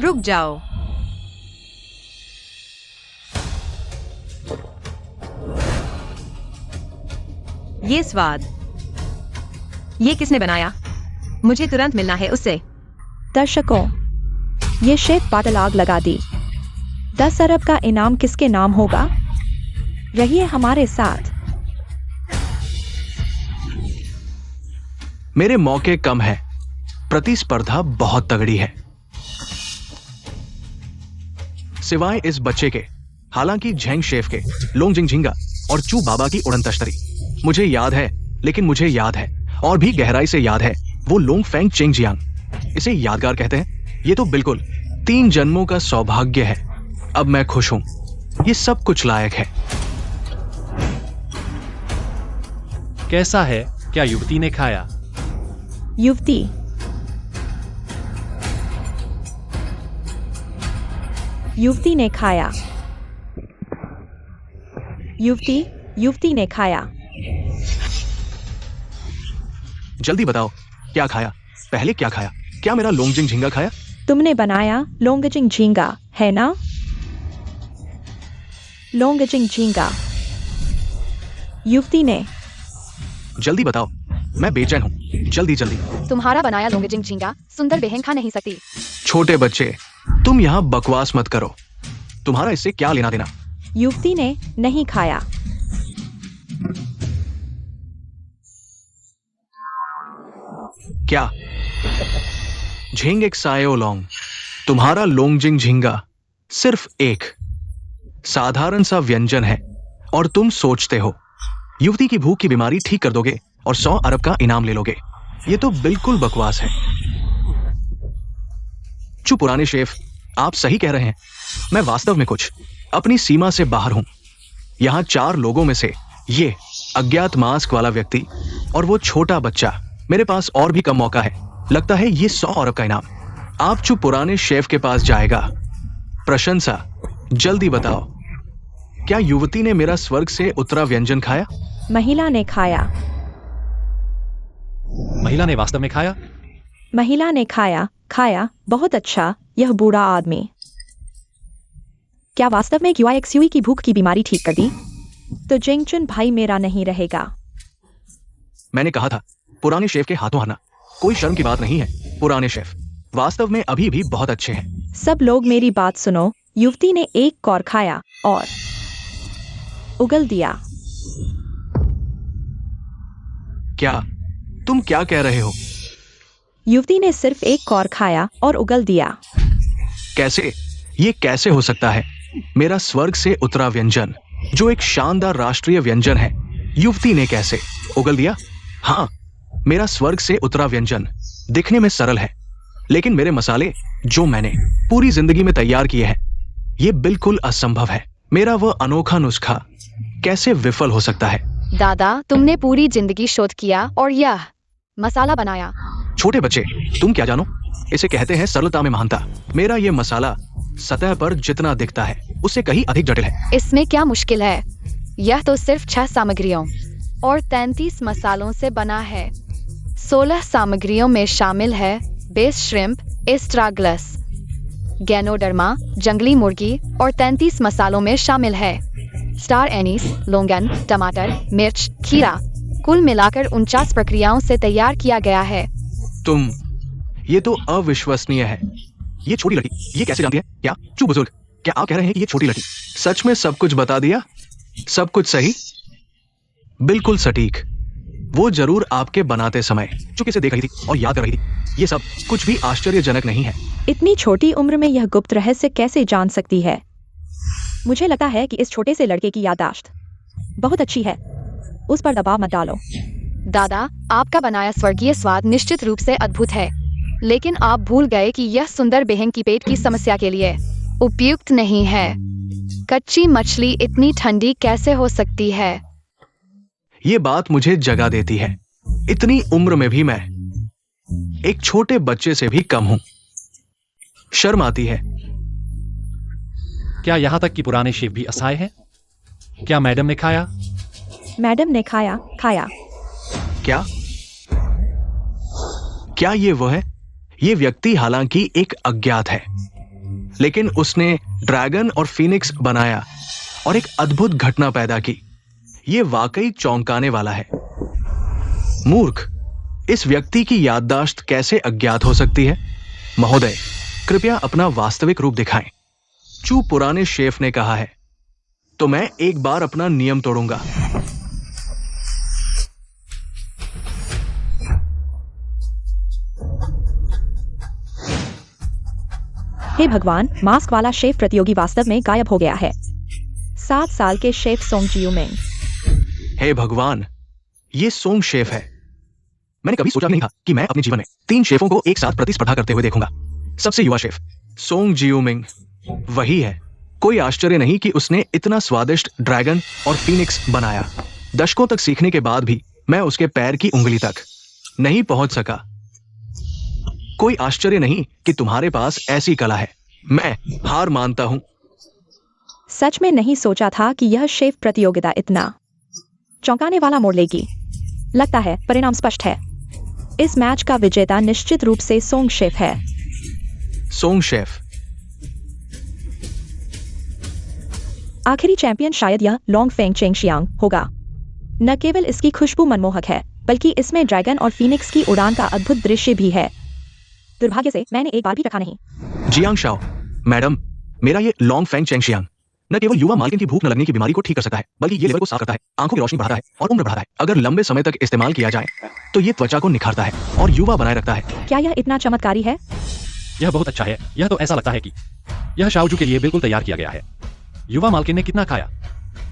रुक जाओ। ये स्वाद, ये किसने बनाया? मुझे तुरंत मिलना है उससे। दर्शकों, ये शेफ बादल आग लगा दी। 10 अरब का इनाम किसके नाम होगा? रहिए हमारे साथ। मेरे मौके कम है, प्रतिस्पर्धा बहुत तगड़ी है। सिवाय इस बच्चे के, हालांकि झेंग शेफ के, लोंगजिंग झिंगा और चू बाबा की उड़न तश्तरी मुझे याद है, लेकिन मुझे याद है और भी गहराई से याद है वो लोंग फेंग चेंग जियांग। इसे यादगार कहते हैं। ये तो बिल्कुल 3 जन्मों का सौभाग्य है। अब मैं खुश हूं, ये सब कुछ लायक है। कैसा है? क्या युवती ने खाया? युवती, युवती ने खाया। युवती, युवती ने खाया। जल्दी बताओ क्या खाया? पहले क्या खाया? क्या मेरा लोंगजिंग झिंगा खाया? तुमने बनाया लोंगजिंग झींगा, है ना? लोंगजिंग झींगा। युवती ने। जल्दी बताओ, मैं बेचैन हूं। जल्दी जल्दी। तुम्हारा बनाया लोंगजिंग झींगा सुंदर बहन खा नहीं सकती। छोटे बच्चे, तुम यहां बकवास मत करो। तुम्हारा इससे क्या लेना देना? युवती ने नहीं खाया। क्या? झिंग एक सायो लोंग। तुम्हारा लोंगजिंग झिंगा सिर्फ एक साधारण सा व्यंजन है और तुम सोचते हो युवती की भूख की बीमारी ठीक कर दोगे और 100 अरब का इनाम ले लोगे। ये तो बिल्कुल बकवास है। चुप पुराने शेफ, आप सही कह रहे हैं। मैं वास्तव में कुछ अपनी सीमा से बाहर हूं। यहां 4 लोगों में से ये अज्ञात मास्क वाला व्यक्ति और वो छोटा बच्चा, मेरे पास और भी कम मौका है। लगता है ये 100 अरब का इनाम आप चुप पुराने शेफ के पास जाएगा। प्रशंसा, जल्दी बताओ, क्या युवती ने मेरा स्वर्ग से उतरा व्यंजन खाया? महिला ने खाया। महिला ने वास्तव में खाया? महिला ने खाया। खाया, बहुत अच्छा। यह बूढ़ा आदमी क्या वास्तव में QIXUE की भूख की बीमारी ठीक कर दी? तो जिंगचुन भाई मेरा नहीं रहेगा। मैंने कहा था पुराने शेफ के हाथों हारना कोई शर्म की बात नहीं है। पुराने शेफ वास्तव में अभी भी बहुत अच्छे हैं। सब लोग मेरी बात सुनो। युवती ने एक कौर खाया और उगल दिया। क्या? तुम क्या कह रहे हो? युवती ने सिर्फ एक कौर खाया और उगल दिया। कैसे? ये कैसे हो सकता है? मेरा स्वर्ग से उतरा व्यंजन जो एक शानदार राष्ट्रीय व्यंजन है, युवती ने कैसे उगल दिया? हाँ, मेरा स्वर्ग से उतरा व्यंजन दिखने में सरल है, लेकिन मेरे मसाले जो मैंने पूरी जिंदगी में तैयार किए हैं, ये बिल्कुल असंभव है। मेरा वह अनोखा नुस्खा कैसे विफल हो सकता है? दादा, तुमने पूरी जिंदगी शोध किया और यह मसाला बनाया। छोटे बच्चे, तुम क्या जानो? इसे कहते हैं सरलता में महानता। मेरा ये मसाला सतह पर जितना दिखता है उससे कहीं अधिक जटिल है। इसमें क्या मुश्किल है? यह तो सिर्फ 6 सामग्रियों और 33 मसालों से बना है। 16 सामग्रियों में शामिल है बेस श्रिम्प, एस्ट्रागलस, गैनोडर्मा, जंगली मुर्गी और 33 मसालों में शामिल है स्टार एनीस, लोंगन, टमाटर, मिर्च, खीरा। कुल मिलाकर 49 प्रक्रियाओं से तैयार किया गया है। तुम, ये तो अविश्वसनीय है। ये छोटी लड़की ये कैसे जानती है? क्या चू बुजुर्ग, क्या आप कह रहे हैं कि ये छोटी लड़की सच में सब कुछ बता दिया? सब कुछ सही, बिल्कुल सटीक। वो जरूर आपके बनाते समय चुपके से देख रही थी और याद कर रही थी। ये सब कुछ भी आश्चर्यजनक नहीं है। इतनी छोटी उम्र में यह गुप्त रहस्य कैसे जान सकती है? मुझे लगता है कि इस छोटे से लड़के की याददाश्त बहुत अच्छी है। उस पर दबाव मत डालो। दादा, आपका बनाया स्वर्गीय स्वाद निश्चित रूप से अद्भुत है, लेकिन आप भूल गए कि यह सुंदर बहन की पेट की समस्या के लिए उपयुक्त नहीं है। कच्ची मछली इतनी ठंडी कैसे हो सकती है? ये बात मुझे जगा देती है। इतनी उम्र में भी मैं एक छोटे बच्चे से भी कम हूं। शर्म आती है। क्या यहाँ तक कि पुराने शेफ भी असहाय हैं? क्या मैडम ने खाया? मैडम ने खाया। क्या क्या ये वो है? ये व्यक्ति हालांकि एक अज्ञात है, लेकिन उसने ड्रैगन और फीनिक्स बनाया और एक अद्भुत घटना पैदा की। ये वाकई चौंकाने वाला है। मूर्ख, इस व्यक्ति की याददाश्त कैसे अज्ञात हो सकती है? महोदय, कृपया अपना वास्तविक रूप दिखाएं। चू पुराने शेफ ने कहा है, तो मैं एक बार अपना नियम तोड़ूंगा। हे भगवान, मास्क वाला शेफ प्रतियोगी वास्तव में गायब हो गया है। 7 साल के शेफ सोंग जियूमिंग। हे भगवान, ये सोंग शेफ है। मैंने कभी सोचा नहीं था कि मैं अपने जीवन में 3 शेफों को एक साथ प्रतिस्पर्धा करते हुए देखूंगा। सबसे युवा शेफ सोंग जियूमिंग वही है। कोई आश्चर्य नहीं कि उसने इतना स्वादिष्ट ड्रैगन और फीनिक्स बनाया। दशकों तक सीखने के बाद भी मैं उसके पैर की उंगली तक नहीं पहुंच सका। कोई आश्चर्य नहीं कि तुम्हारे पास ऐसी कला है। मैं हार मानता हूं। सच में नहीं सोचा था कि यह शेफ प्रतियोगिता इतना चौंकाने वाला मोड़ लेगी। लगता है परिणाम स्पष्ट है। इस मैच का विजेता निश्चित रूप से सोंग शेफ है। Song chef. आखिरी चैंपियन शायद यह लोंग फेंग चेंगशियांग होगा। न केवल इसकी खुशबू मनमोहक है, बल्कि इसमें ड्रैगन और फीनिक्स की उड़ान का अद्भुत दृश्य भी है। दुर्भाग्य से मैंने एक बार भी रखा नहीं। जियांग शाओ, मैडम, मेरा ये लॉन्ग फेंग चेंगशियांग न केवल युवा मालकिन की भूख न लगने की बीमारी को ठीक कर सकता है, बल्कि ये लिवर को साफ करता है, आंखों की रोशनी बढ़ाता है और उम्र बढ़ाता है। अगर लंबे समय तक इस्तेमाल किया जाए तो ये त्वचा को निखारता है और युवा बनाए रखता है। क्या यह इतना चमत्कारी है? यह बहुत अच्छा है। यह तो ऐसा लगता है कि यह शाओजू के लिए बिल्कुल तैयार किया गया है। युवा मालकिन ने कितना खाया?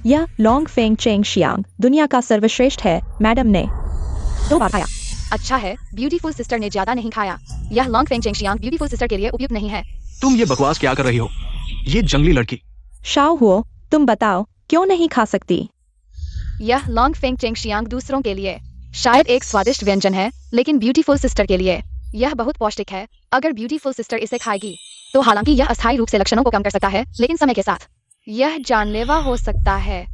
यह लोंग फेंग चेंगशियांग दुनिया का सर्वश्रेष्ठ है। मैडम ने 2 बार खाया। अच्छा है, ब्यूटीफुल सिस्टर ने ज्यादा नहीं खाया। यह लॉन्ग फेंग चेंगशियांग ब्यूटीफुल सिस्टर के लिए उपयुक्त नहीं है। तुम ये बकवास क्या कर रही हो? ये जंगली लड़की। शाओ हुओ, तुम बताओ क्यों नहीं खा सकती? यह लॉन्ग फेंग चेंगशियांग दूसरों के लिए शायद एक स्वादिष्ट व्यंजन है, लेकिन ब्यूटीफुल सिस्टर के लिए यह बहुत पौष्टिक है। अगर ब्यूटीफुल सिस्टर इसे खाएगी तो हालांकि यह अस्थायी रूप से लक्षणों को कम कर सकता है, लेकिन समय के साथ यह जानलेवा हो सकता है।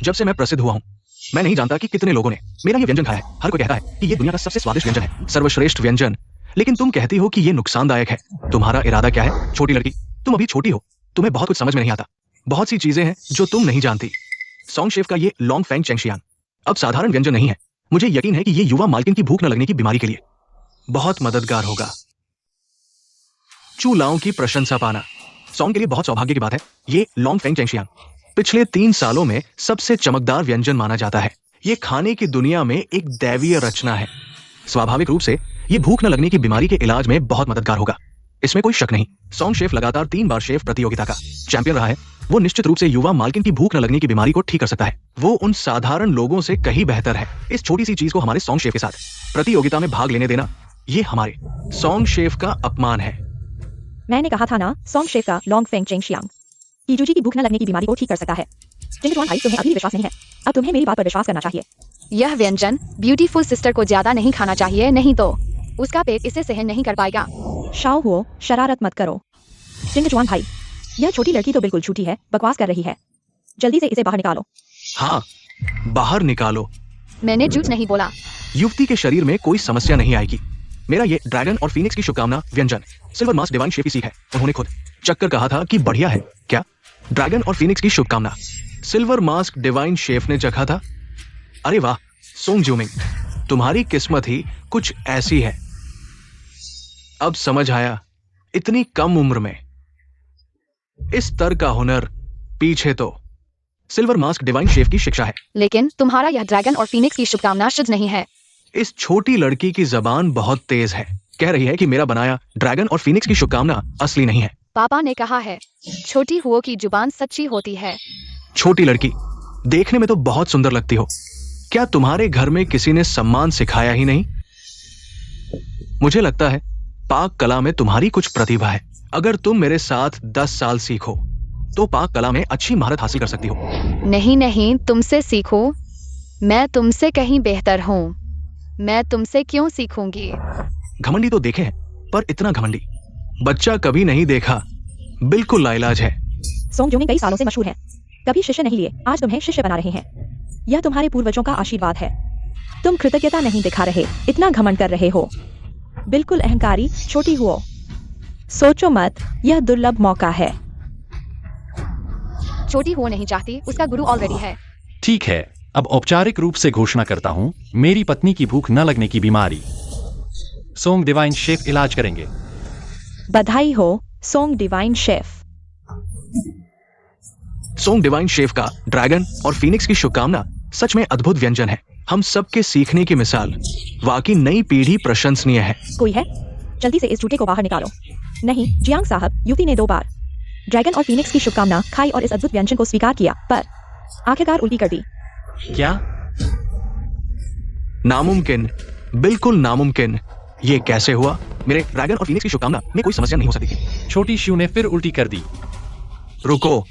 जब से मैं प्रसिद्ध हुआ हूं, मैं नहीं जानता कि कितने लोगों ने मेरा ये व्यंजन खाया है। हर कोई कहता है कि ये दुनिया का सबसे स्वादिष्ट व्यंजन है, सर्वश्रेष्ठ व्यंजन। लेकिन तुम कहती हो कि ये नुकसानदायक है। तुम्हारा इरादा क्या है, छोटी लड़की? तुम अभी छोटी हो, तुम्हें बहुत कुछ समझ में नहीं आता। बहुत सी चीजें हैं जो तुम नहीं जानती। सोंग शेफ का ये लॉन्ग फेंग चेंगशियांग अब साधारण व्यंजन नहीं है। मुझे यकीन है कि ये युवा मालकिन की भूख न लगने की बीमारी के लिए बहुत मददगार होगा। चू लाओं की प्रशंसा पाना सोंग के लिए बहुत सौभाग्य की बात है। ये लॉन्ग फेंग चेंगशियांग पिछले 3 सालों में सबसे चमकदार व्यंजन माना जाता है। ये खाने की दुनिया में एक दैवीय रचना है। स्वाभाविक रूप से ये भूख न लगने की बीमारी के इलाज में बहुत मददगार होगा, इसमें कोई शक नहीं। सोंग शेफ लगातार 3 बार शेफ प्रतियोगिता का चैंपियन रहा है। वो निश्चित रूप से युवा मालकिन की भूख न लगने की बीमारी को ठीक कर सकता है। वो उन साधारण लोगों से कहीं बेहतर है। इस छोटी सी चीज को हमारे सोंग शेफ के साथ प्रतियोगिता में भाग लेने देना, ये हमारे सोंग शेफ का अपमान है। मैंने कहा था ना, सोंग शेफ का लॉन्ग फेंग चेंगशियांग कीजूजी की भूख न लगने की बीमारी को ठीक कर सकता है। जिंगजुआन भाई, तुम्हें अभी भी विश्वास नहीं है। अब तुम्हें मेरी बात पर विश्वास करना चाहिए। यह व्यंजन ब्यूटीफुल सिस्टर को ज्यादा नहीं खाना चाहिए, नहीं तो उसका पेट इसे सहन नहीं कर पाएगा। शाओ हुओ, शरारत मत करो। जिंगजुआन भाई, यह छोटी लड़की तो बिल्कुल झूठी है, बकवास कर रही है। जल्दी से इसे बाहर निकालो। हाँ, बाहर निकालो। मैंने झूठ नहीं बोला। युवती के शरीर में कोई समस्या नहीं आएगी। मेरा ये ड्रैगन और फीनिक्स की शुभकामना व्यंजन सिल्वर मास्क डिवाइन शेफ की सीख है। उन्होंने खुद चक्कर कहा था कि बढ़िया है। क्या ड्रैगन और फीनिक्स की शुभकामना सिल्वर मास्क डिवाइन शेफ ने चखा था? अरे वाह सोंग जियूमिंग, तुम्हारी किस्मत ही कुछ ऐसी है। अब समझ आया, इतनी कम उम्र में इस स्तर का हुनर पीछे तो सिल्वर मास्क डिवाइन शेफ की शिक्षा है। लेकिन तुम्हारा यह ड्रैगन और फीनिक्स की शुभकामना शुद्ध नहीं है। इस छोटी लड़की की जबान बहुत तेज है। कह रही है कि मेरा बनाया ड्रैगन और फीनिक्स की शुभकामना असली नहीं है। पापा ने कहा है, छोटी हुओ की जुबान सच्ची होती है। छोटी लड़की, देखने में तो बहुत सुंदर लगती हो। क्या तुम्हारे घर में किसी ने सम्मान सिखाया ही नहीं? मुझे लगता है पाक कला में तुम्हारी कुछ प्रतिभा है। अगर तुम मेरे साथ 10 साल सीखो तो पाक कला में अच्छी महारत हासिल कर सकती हो। नहीं नहीं, तुमसे सीखो। मैं तुमसे कहीं बेहतर हूँ। मैं तुमसे क्यों सीखूंगी? घमंडी तो देखे हैं, पर इतना घमंडी बच्चा कभी नहीं देखा। बिल्कुल लाइलाज है। सोंगजुमिंग कई सालों से मशहूर है, कभी शिष्य नहीं लिए, आज तुम्हें शिष्य बना रहे हैं। यह तुम्हारे पूर्वजों का आशीर्वाद है। तुम कृतज्ञता नहीं दिखा रहे, इतना घमंड कर रहे हो। बिल्कुल अहंकारी छोटी हुओ। सोचो मत, यह दुर्लभ मौका है। छोटी हो नहीं चाहती, उसका गुरु ऑलरेडी है। ठीक है, अब औपचारिक रूप से घोषणा करता हूं, मेरी पत्नी की भूख न लगने की बीमारी सोंग डिवाइन शेफ इलाज करेंगे। बधाई हो song divine chef. Song divine chef का ड्रैगन और फीनिक्स की शुभकामना सच में अद्भुत व्यंजन है। हम सबके सीखने की मिसाल। वाकई नई पीढ़ी प्रशंसनीय है। कोई है? जल्दी से इस जूते को बाहर निकालो। नहीं जियांग साहब, युवती ने 2 बार ड्रैगन और फीनिक्स की शुभकामना खाई और इस अद्भुत व्यंजन को स्वीकार किया, पर आखिरकार उल्टी कर दी। क्या? नामुमकिन, बिल्कुल नामुमकिन। ये कैसे हुआ? मेरे ड्रैगन और फीनिक्स की शुभकामना में कोई समस्या नहीं हो सकती थी। छोटी शिव ने फिर उल्टी कर दी। रुको,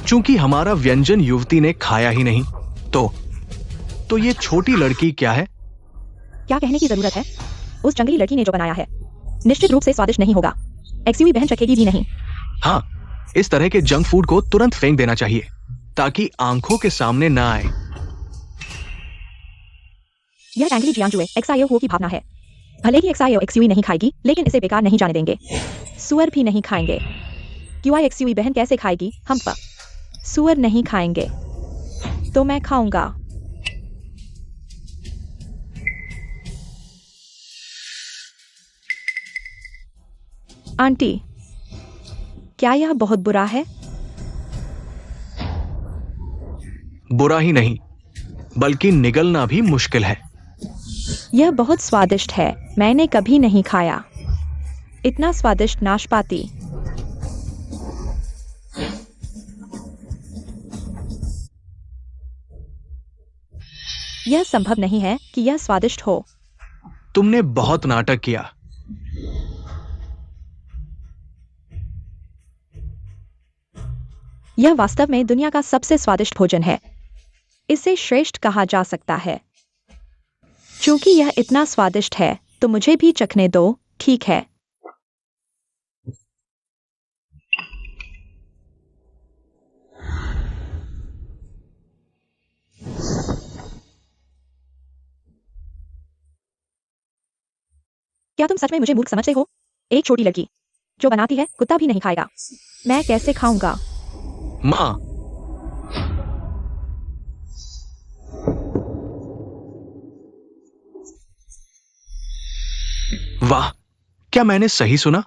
चूंकि हमारा व्यंजन युवती ने खाया ही नहीं, तो ये छोटी लड़की क्या है? क्या कहने की जरूरत है? उस जंगली लड़की ने जो बनाया है निश्चित रूप से स्वादिष्ट नहीं होगा। एक्सयूवी बहन चखेगी भी नहीं। हाँ, इस तरह के जंक फूड को तुरंत फेंक देना चाहिए ताकि आंखों के सामने ना आए। यह एंग्री जियांजुए एक्सायो हो की भावना है। भले ही एक्सायो एक्सयूवी नहीं खाएगी, लेकिन इसे बेकार नहीं जाने देंगे। सुअर भी नहीं खाएंगे। क्यों एक्सयूवी बहन कैसे खाएगी? हम सुअर नहीं खाएंगे, तो मैं खाऊंगा। आंटी, क्या यह बहुत बुरा है? बुरा ही नहीं, बल्कि निगलना भी मुश्किल है। यह बहुत स्वादिष्ट है, मैंने कभी नहीं खाया इतना स्वादिष्ट नाशपाती। यह संभव नहीं है कि यह स्वादिष्ट हो। तुमने बहुत नाटक किया। यह वास्तव में दुनिया का सबसे स्वादिष्ट भोजन है। इसे श्रेष्ठ कहा जा सकता है। चूंकि यह इतना स्वादिष्ट है, तो मुझे भी चखने दो, ठीक है? क्या तुम सच में मुझे मूर्ख समझते हो? एक छोटी लड़की जो बनाती है, कुत्ता भी नहीं खाएगा। मैं कैसे खाऊंगा? माँ, वाह, क्या मैंने सही सुना?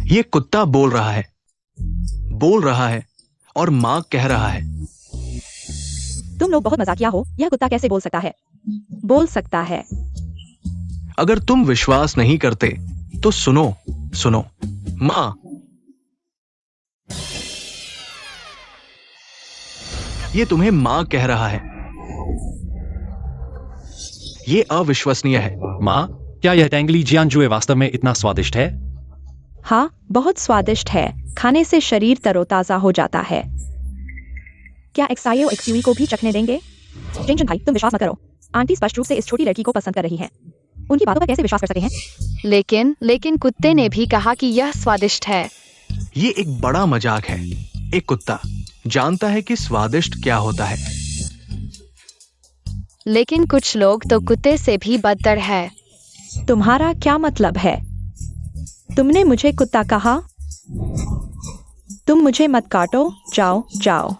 ये कुत्ता बोल रहा है और माँ कह रहा है। तुम लोग बहुत मजाकिया हो। यह कुत्ता कैसे बोल सकता है? बोल सकता है। अगर तुम विश्वास नहीं करते तो सुनो माँ, ये तुम्हें माँ कह रहा है। ये अविश्वसनीय है। माँ, क्या यह टेंगली जियांजुए वास्तव में इतना स्वादिष्ट है? हाँ, बहुत स्वादिष्ट है। खाने से शरीर तरोताजा हो जाता है। क्या एक्सायो एक्सयूवी को भी चखने देंगे? जिंगजन भाई, तुम विश्वास मत करो। आंटी स्पष्ट रूप से इस छोटी लड़की को पसंद कर रही हैं। उनकी बातों पर कैसे विश्वास कर सकते हैं? लेकिन कुत्ते ने भी कहा कि यह स्वादिष्ट है। ये एक बड़ा मजाक है। एक कुत्ता जानता है कि स्वादिष्ट क्या होता है। लेकिन कुछ लोग तो कुत्ते से भी बदतर है। तुम्हारा क्या मतलब है? तुमने मुझे कुत्ता कहा? तुम मुझे मत काटो, जाओ।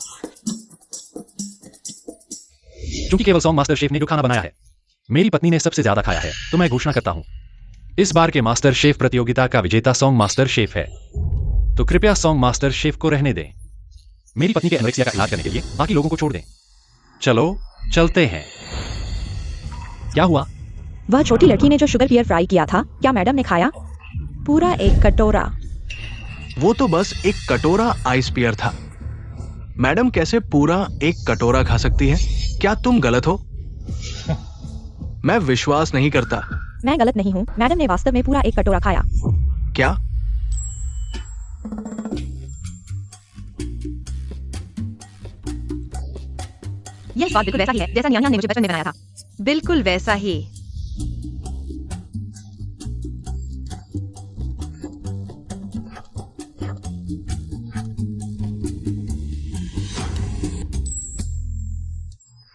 क्योंकि केवल सॉन्ग मास्टर शेफ ने जो खाना बनाया है, मेरी पत्नी ने सबसे ज्यादा खाया है, तो मैं घोषणा करता हूं, इस बार के मास्टर शेफ प्रतियोगिता का विजेता सॉन्ग मास्टर शेफ है। तो कृपया सॉन्ग मास्टर शेफ को रहने दें। मेरी पत्नी के एनोरेक्सिया का इलाज करने के लिए बाकी लोगों को छोड़ दें। चलो चलते हैं। क्या हुआ? वह छोटी लड़की ने जो शुगर पियर फ्राई किया था, क्या मैडम ने खाया? पूरा एक कटोरा। वो तो बस एक कटोरा आइस पियर था। मैडम कैसे पूरा एक कटोरा खा सकती है? क्या तुम गलत हो? मैं विश्वास नहीं करता। मैं गलत नहीं हूँ, मैडम ने वास्तव में पूरा एक कटोरा खाया। क्या? यह स्वाद बिल्कुल वैसा ही है जैसा न्यान ने मुझे बचपन में बनाया था। बिल्कुल वैसा ही।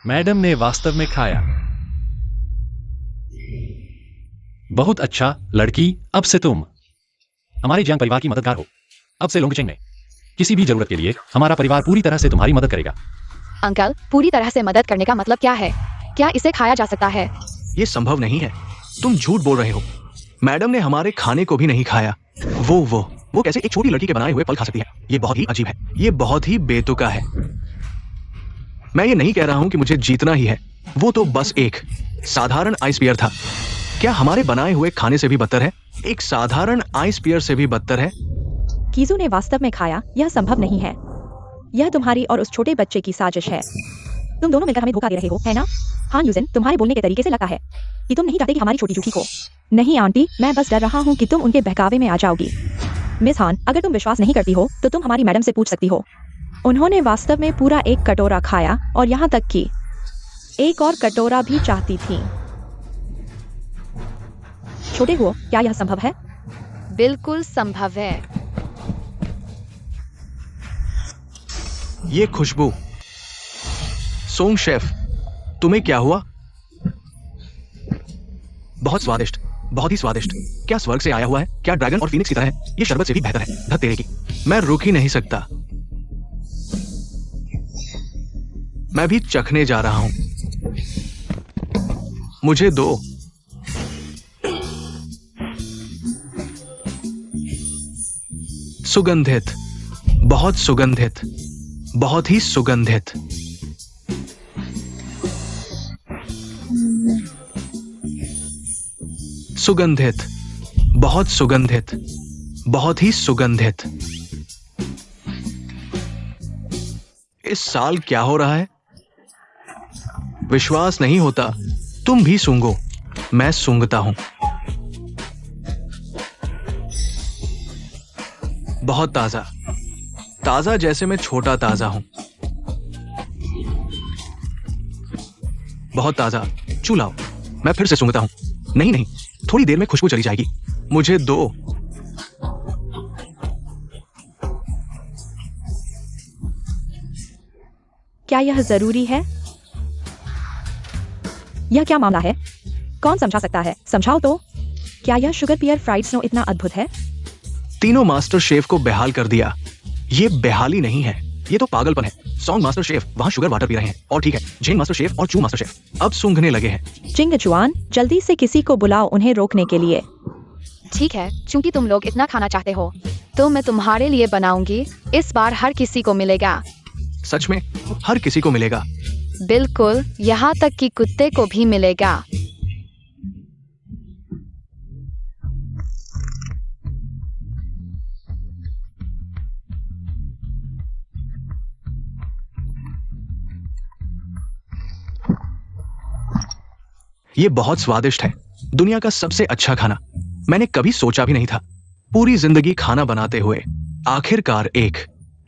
मैडम ने वास्तव में खाया। बहुत अच्छा लड़की, अब से तुम हमारे जंग परिवार की मददगार हो। अब से लोंगचेंग में किसी भी जरूरत के लिए हमारा परिवार पूरी तरह से तुम्हारी मदद करेगा। अंकल, पूरी तरह से मदद करने का मतलब क्या है? क्या इसे खाया जा सकता है? ये संभव नहीं है। तुम झूठ बोल रहे हो। मैडम ने हमारे खाने को भी नहीं खाया। वो कैसे एक छोटी लड़की के बनाए हुए फल खा सकती है? ये बहुत ही अजीब है। ये बहुत ही बेतुका है। मैं ये नहीं कह रहा हूं कि मुझे जीतना ही है। वो तो बस एक साधारण आइस पियर था। क्या हमारे बनाए हुए खाने से भी बदतर है? एक साधारण आइस पियर से भी बदतर है। कीजू ने वास्तव में खाया, यह संभव नहीं है। यह तुम्हारी और उस छोटे बच्चे की साजिश है। तुम दोनों मिलकर हमें धोखा दे रहे हो, है ना? हाँ यूजिन, तुम्हारे बोलने के तरीके से लगता है कि तुम नहीं चाहते कि हमारी छोटी जूठी को। नहीं आंटी, मैं बस डर रहा हूँ कि तुम उनके बहकावे में आ जाओगी। मिस हान, अगर तुम विश्वास नहीं करती हो तो तुम हमारी मैडम से पूछ सकती हो। उन्होंने वास्तव में पूरा एक कटोरा खाया और यहाँ तक कि एक और कटोरा भी चाहती थी। छोटे हुओ, क्या यह संभव है? बिल्कुल संभव है। ये खुशबू। सोंग शेफ, तुम्हें क्या हुआ? बहुत स्वादिष्ट, बहुत ही स्वादिष्ट। क्या स्वर्ग से आया हुआ है? क्या ड्रैगन और फीनिक्स की तरह है? ये शरबत से भी बेहतर है। धत तेरे की। मैं रुक ही नहीं सकता। मैं भी चखने जा रहा हूं। मुझे दो। सुगंधित, बहुत सुगंधित, बहुत ही सुगंधित। सुगंधित, बहुत सुगंधित, बहुत ही सुगंधित। इस साल क्या हो रहा है? विश्वास नहीं होता। तुम भी सूंघो। मैं सूंघता हूं। बहुत ताजा, ताजा जैसे मैं छोटा ताजा हूं। बहुत ताजा। चू लाओ। मैं फिर से सूंघता हूं। नहीं नहीं, थोड़ी देर में खुशबू चली जाएगी। मुझे दो। क्या यह जरूरी है? यह क्या मामला है? कौन समझा सकता है? समझाओ तो। क्या यह शुगर पियर फ्राइड स्नो इतना अद्भुत है? तीनों मास्टर शेफ को बेहाल कर दिया। ये बेहाली नहीं है, ये तो पागलपन है। सॉन्ग मास्टर शेफ वहां शुगर वाटर पी रहे हैं, और ठीक है, झेन मास्टर शेफ और चू मास्टर शेफ अब सूंघने लगे हैं। चिंग जुआन, जल्दी से किसी को बुलाओ उन्हें रोकने के लिए। ठीक है, चूंकि तुम लोग इतना खाना चाहते हो तो मैं तुम्हारे लिए बनाऊंगी। इस बार हर किसी को मिलेगा। सच में? हर किसी को मिलेगा? बिल्कुल, यहाँ तक कि कुत्ते को भी मिलेगा। ये बहुत स्वादिष्ट है। दुनिया का सबसे अच्छा खाना। मैंने कभी सोचा भी नहीं था। पूरी जिंदगी खाना बनाते हुए आखिरकार एक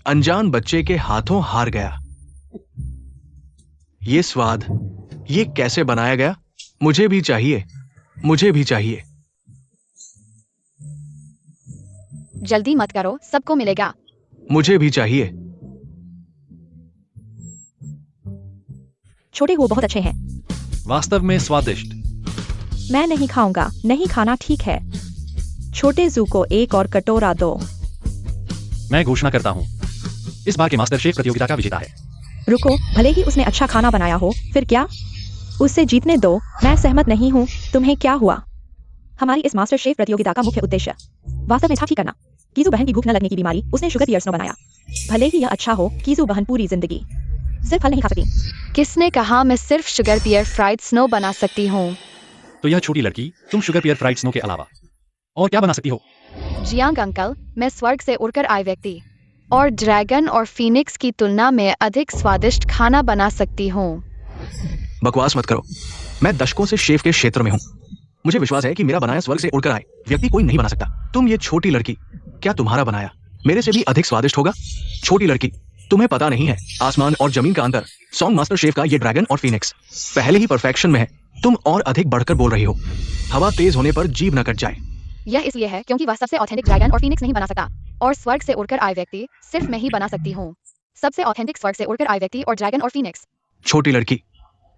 अनजान बच्चे के हाथों हार गया। ये स्वाद, ये कैसे बनाया गया? मुझे भी चाहिए, मुझे भी चाहिए। जल्दी मत करो, सबको मिलेगा। मुझे भी चाहिए। छोटे हुओ बहुत अच्छे हैं। वास्तव में स्वादिष्ट। मैं नहीं खाऊंगा। नहीं खाना ठीक है। छोटे जू को एक और कटोरा दो। मैं घोषणा करता हूं, इस बार के मास्टर शेफ प्रतियोगिता का विजेता है। रुको, भले ही उसने अच्छा खाना बनाया हो, फिर क्या? उससे जीतने दो। मैं सहमत नहीं हूँ। तुम्हें क्या हुआ? हमारी इस मास्टर शेफ प्रतियोगिता का मुख्य उद्देश्य वास्तव में था ठीक करना। कीजू बहन की भूख न लगने की बीमारी उसने शुगर पियर स्नो बनाया। भले ही यह अच्छा हो, कीजू बहन पूरी जिंदगी सिर्फ फल नहीं खा सकती। किसने कहा मैं सिर्फ शुगर पियर फ्राइड स्नो बना सकती हूँ? तो यह छोटी लड़की, तुम शुगर पियर फ्राइड स्नो के अलावा और क्या बना सकती हो? जियांग अंकल, मैं स्वर्ग से उड़कर आए व्यक्ति। और ड्रैगन और फीनिक्स की तुलना में अधिक स्वादिष्ट खाना बना सकती हूँ। बकवास मत करो। मैं दशकों से शेफ के क्षेत्र में हूँ। मुझे विश्वास है कि मेरा बनाया स्वर्ग से उड़कर आए व्यक्ति कोई नहीं बना सकता। तुम ये छोटी लड़की, क्या तुम्हारा बनाया मेरे से भी अधिक स्वादिष्ट होगा? छोटी लड़की, तुम्हें पता नहीं है आसमान और जमीन का अंतर। सॉन्ग मास्टर शेफ का ये ड्रैगन और फीनिक्स पहले ही परफेक्शन में है। तुम और अधिक बढ़कर बोल रही हो। हवा तेज होने पर जीभ न कट जाए। यह इसलिए है क्योंकि वह सबसे ऑथेंटिक ड्रैगन और फीनिक्स नहीं बना सकता, और स्वर्ग से उड़कर आए व्यक्ति सिर्फ मैं ही बना सकती हूँ। सबसे ऑथेंटिक स्वर्ग से उड़कर आए व्यक्ति और ड्रैगन और फीनिक्स। छोटी लड़की,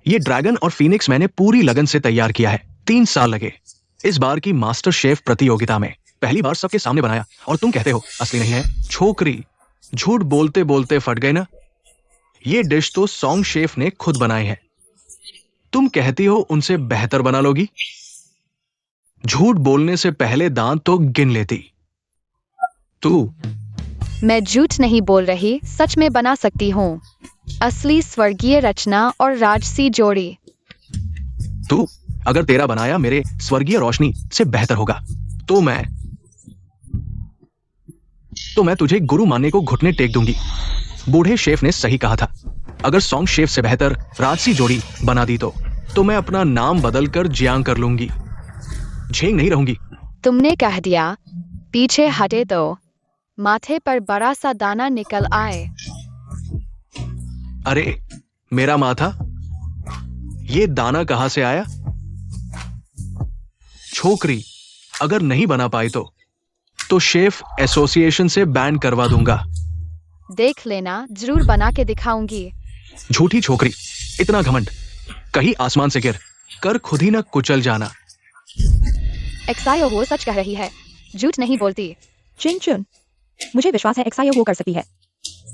ये ड्रैगन और फीनिक्स मैंने पूरी लगन से तैयार किया है। 3 साल लगे। इस बार की मास्टर शेफ प्रतियोगिता में पहली बार सबके सामने बनाया, और तुम कहते हो असली नहीं है। छोकरी, झूठ बोलते बोलते फट गए ना। ये डिश तो सॉन्ग शेफ ने खुद बनाई है। तुम कहती हो उनसे बेहतर बना लोगी। झूठ बोलने से पहले दांत तो गिन लेती। तू मैं झूठ नहीं बोल रही, सच में बना सकती हूँ। असली स्वर्गीय रचना और राजसी जोड़ी। तू अगर तेरा बनाया मेरे स्वर्गीय रोशनी से बेहतर होगा तो मैं तुझे गुरु मानने को घुटने टेक दूंगी। बूढ़े शेफ ने सही कहा था। अगर सॉन्ग शेफ से बेहतर राजसी जोड़ी बना दी तो मैं अपना नाम बदलकर जियांग कर लूंगी। झेंग नहीं रहूंगी। तुमने कह दिया, पीछे हटे तो माथे पर बड़ा सा दाना निकल आए। अरे मेरा माथा, ये दाना कहां से आया? छोकरी, अगर नहीं बना पाई तो शेफ एसोसिएशन से बैन करवा दूंगा। देख लेना, जरूर बना के दिखाऊंगी। झूठी छोकरी, इतना घमंड, कहीं आसमान से गिर कर खुद ही न कुचल जाना। एक्सायो वो सच कह रही है, झूठ नहीं बोलती। चिंचुन, मुझे विश्वास है एक्सायो वो कर सकती है।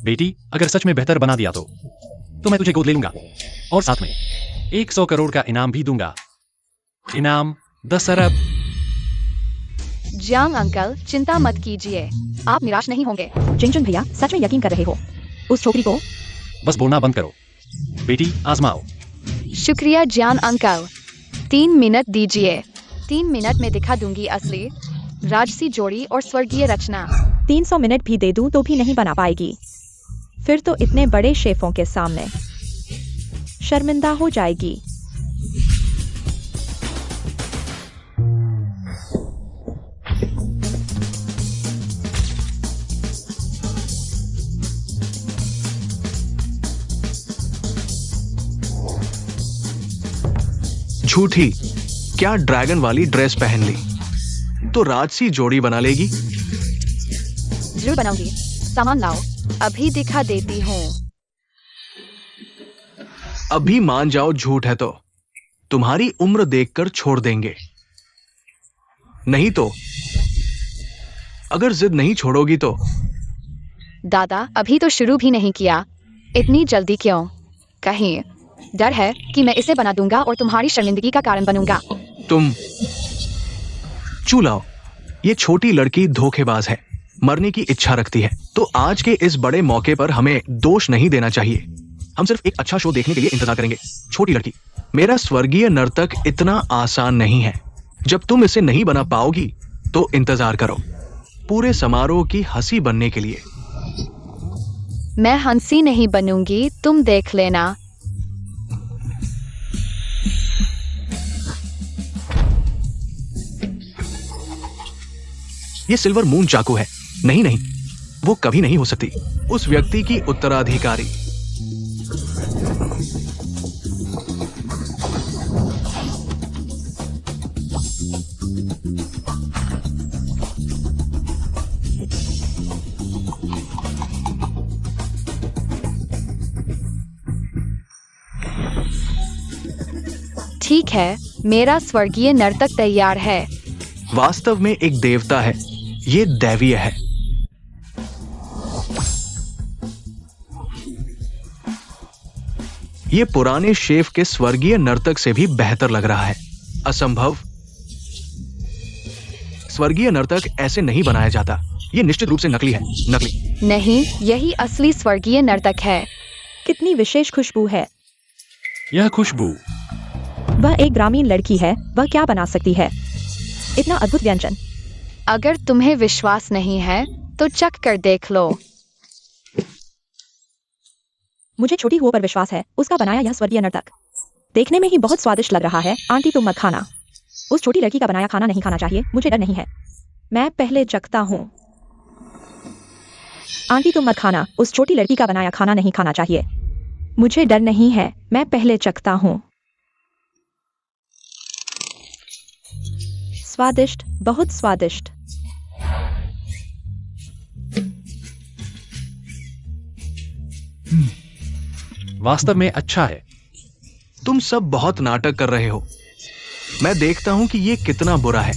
बेटी, अगर सच में बेहतर बना दिया तो मैं तुझे गोद ले लूंगा, और साथ में 100 करोड़ का इनाम भी दूंगा। इनाम 10 अरब। जियांग अंकल, चिंता मत कीजिए, आप निराश नहीं होंगे। चिंचुन भैया, सच में यकीन कर रहे हो उस छोकरी को? बस बोलना बंद करो। बेटी, आजमाओ। शुक्रिया जियांग अंकल। 3 मिनट दीजिए। 3 मिनट में दिखा दूंगी असली राजसी जोड़ी और स्वर्गीय रचना। 300 मिनट भी दे दूं तो भी नहीं बना पाएगी। फिर तो इतने बड़े शेफों के सामने शर्मिंदा हो जाएगी। झूठी, क्या ड्रैगन वाली ड्रेस पहन ली तो राजसी जोड़ी बना लेगी? जरूर बनाऊंगी, सामान लाओ, अभी दिखा देती हूँ। अभी मान जाओ झूठ है तो तुम्हारी उम्र देखकर छोड़ देंगे। नहीं तो अगर जिद नहीं छोड़ोगी तो। दादा, अभी तो शुरू भी नहीं किया, इतनी जल्दी क्यों? कहीं डर है कि मैं इसे बना दूंगा और तुम्हारी शर्मिंदगी का कारण बनूंगा। तुम चूलाओ, ये छोटी लड़की धोखेबाज है, मरने की इच्छा रखती है। तो आज के इस बड़े मौके पर हमें दोष नहीं देना चाहिए। हम सिर्फ एक अच्छा शो देखने के लिए इंतजार करेंगे। छोटी लड़की, मेरा स्वर्गीय नर्तक इतना आसान नहीं है। जब तुम इसे नहीं बना पाओगी तो इंतजार करो, पूरे समारोह की हंसी बनने के लिए। मैं हंसी नहीं बनूंगी, तुम देख लेना। ये सिल्वर मून चाकू है। नहीं, वो कभी नहीं हो सकती उस व्यक्ति की उत्तराधिकारी। ठीक है, मेरा स्वर्गीय नर्तक तैयार है। वास्तव में एक देवता है, ये दैवीय है। ये पुराने शेफ के स्वर्गीय नर्तक से भी बेहतर लग रहा है। असंभव, स्वर्गीय नर्तक ऐसे नहीं बनाया जाता। ये निश्चित रूप से नकली है। नकली नहीं, यही असली स्वर्गीय नर्तक है। कितनी विशेष खुशबू है। यह खुशबू, वह एक ग्रामीण लड़की है, वह क्या बना सकती है? इतना अद्भुत व्यंजन। अगर तुम्हें विश्वास नहीं है तो चख कर देख लो। मुझे छोटी हुओ पर विश्वास है, उसका बनाया यह स्वर्गीय नर्तक देखने में ही बहुत स्वादिष्ट लग रहा है। आंटी तुम मत खाना, उस छोटी लड़की का बनाया खाना नहीं खाना चाहिए, मुझे डर नहीं है। मैं पहले चखता हूँ। आंटी तुम मत खाना, उस छोटी लड़की का बनाया खाना नहीं खाना चाहिए, मुझे डर नहीं है, मैं पहले चखता हूँ। स्वादिष्ट, बहुत स्वादिष्ट। वास्तव में अच्छा है। तुम सब बहुत नाटक कर रहे हो। मैं देखता हूं कि ये कितना बुरा है।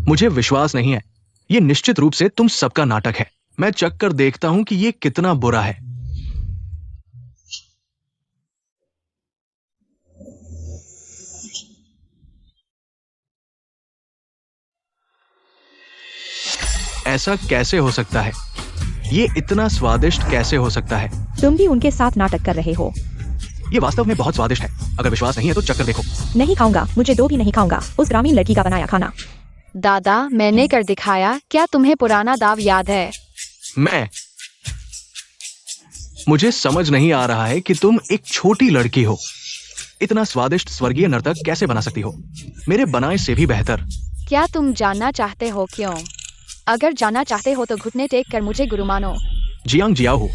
मुझे विश्वास नहीं है, ये निश्चित रूप से तुम सबका नाटक है। मैं चख कर देखता हूं कि ये कितना बुरा है। ऐसा कैसे हो सकता है? ये इतना स्वादिष्ट कैसे हो सकता है? तुम भी उनके साथ नाटक कर रहे हो। ये वास्तव में बहुत स्वादिष्ट है। अगर विश्वास नहीं है तो चक्कर देखो। नहीं खाऊंगा, मुझे दो भी नहीं खाऊंगा, उस ग्रामीण लड़की का बनाया खाना। दादा, मैंने कर दिखाया। क्या तुम्हें पुराना दाव याद है? मुझे समझ नहीं आ रहा है कि तुम एक छोटी लड़की हो। इतना स्वादिष्ट स्वर्गीय नर्तक कैसे बना सकती हो? मेरे बनाए से भी बेहतर। क्या तुम जानना चाहते हो क्यों? अगर जानना चाहते हो तो घुटने टेक कर मुझे गुरु मानो। जियांग जियाओ,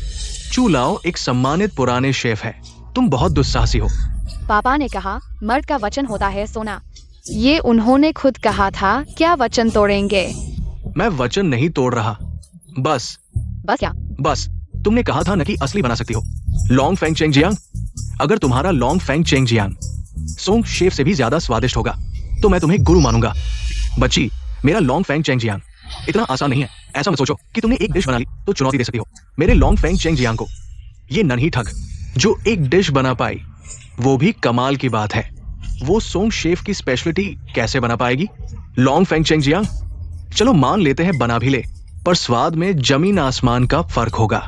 चू लाओ एक सम्मानित पुराने शेफ है। तुम बहुत दुस्साहसी हो। पापा ने कहा मर्द का वचन होता है सोना। ये उन्होंने खुद कहा था। क्या वचन तोड़ेंगे? मैं वचन नहीं तोड़ रहा। बस क्या? बस तुमने कहा था न कि असली बना सकती हो। लॉन्ग फेंग चेंग जियांग, अगर तुम्हारा Long Feng Cheng Jiang Song chef से भी ज्यादा स्वादिष्ट होगा तो मैं तुम्हें गुरु मानूंगा। बच्ची, मेरा लॉन्ग फेंग चेंग जियांग इतना आसान नहीं है। ऐसा मत सोचो कि तुमने एक डिश बना ली तो चुनौती दे सकती हो मेरे लॉन्ग फेंग चेंग जियांग को। ये नन्ही ठग जो एक डिश बना पाई, वो भी कमाल की बात है। वो सोंग शेफ की स्पेशलिटी कैसे बना पाएगी? लॉन्ग फेंग चेंग जियांग, चलो मान लेते हैं बना भी ले, पर स्वाद में जमीन आसमान का फर्क होगा।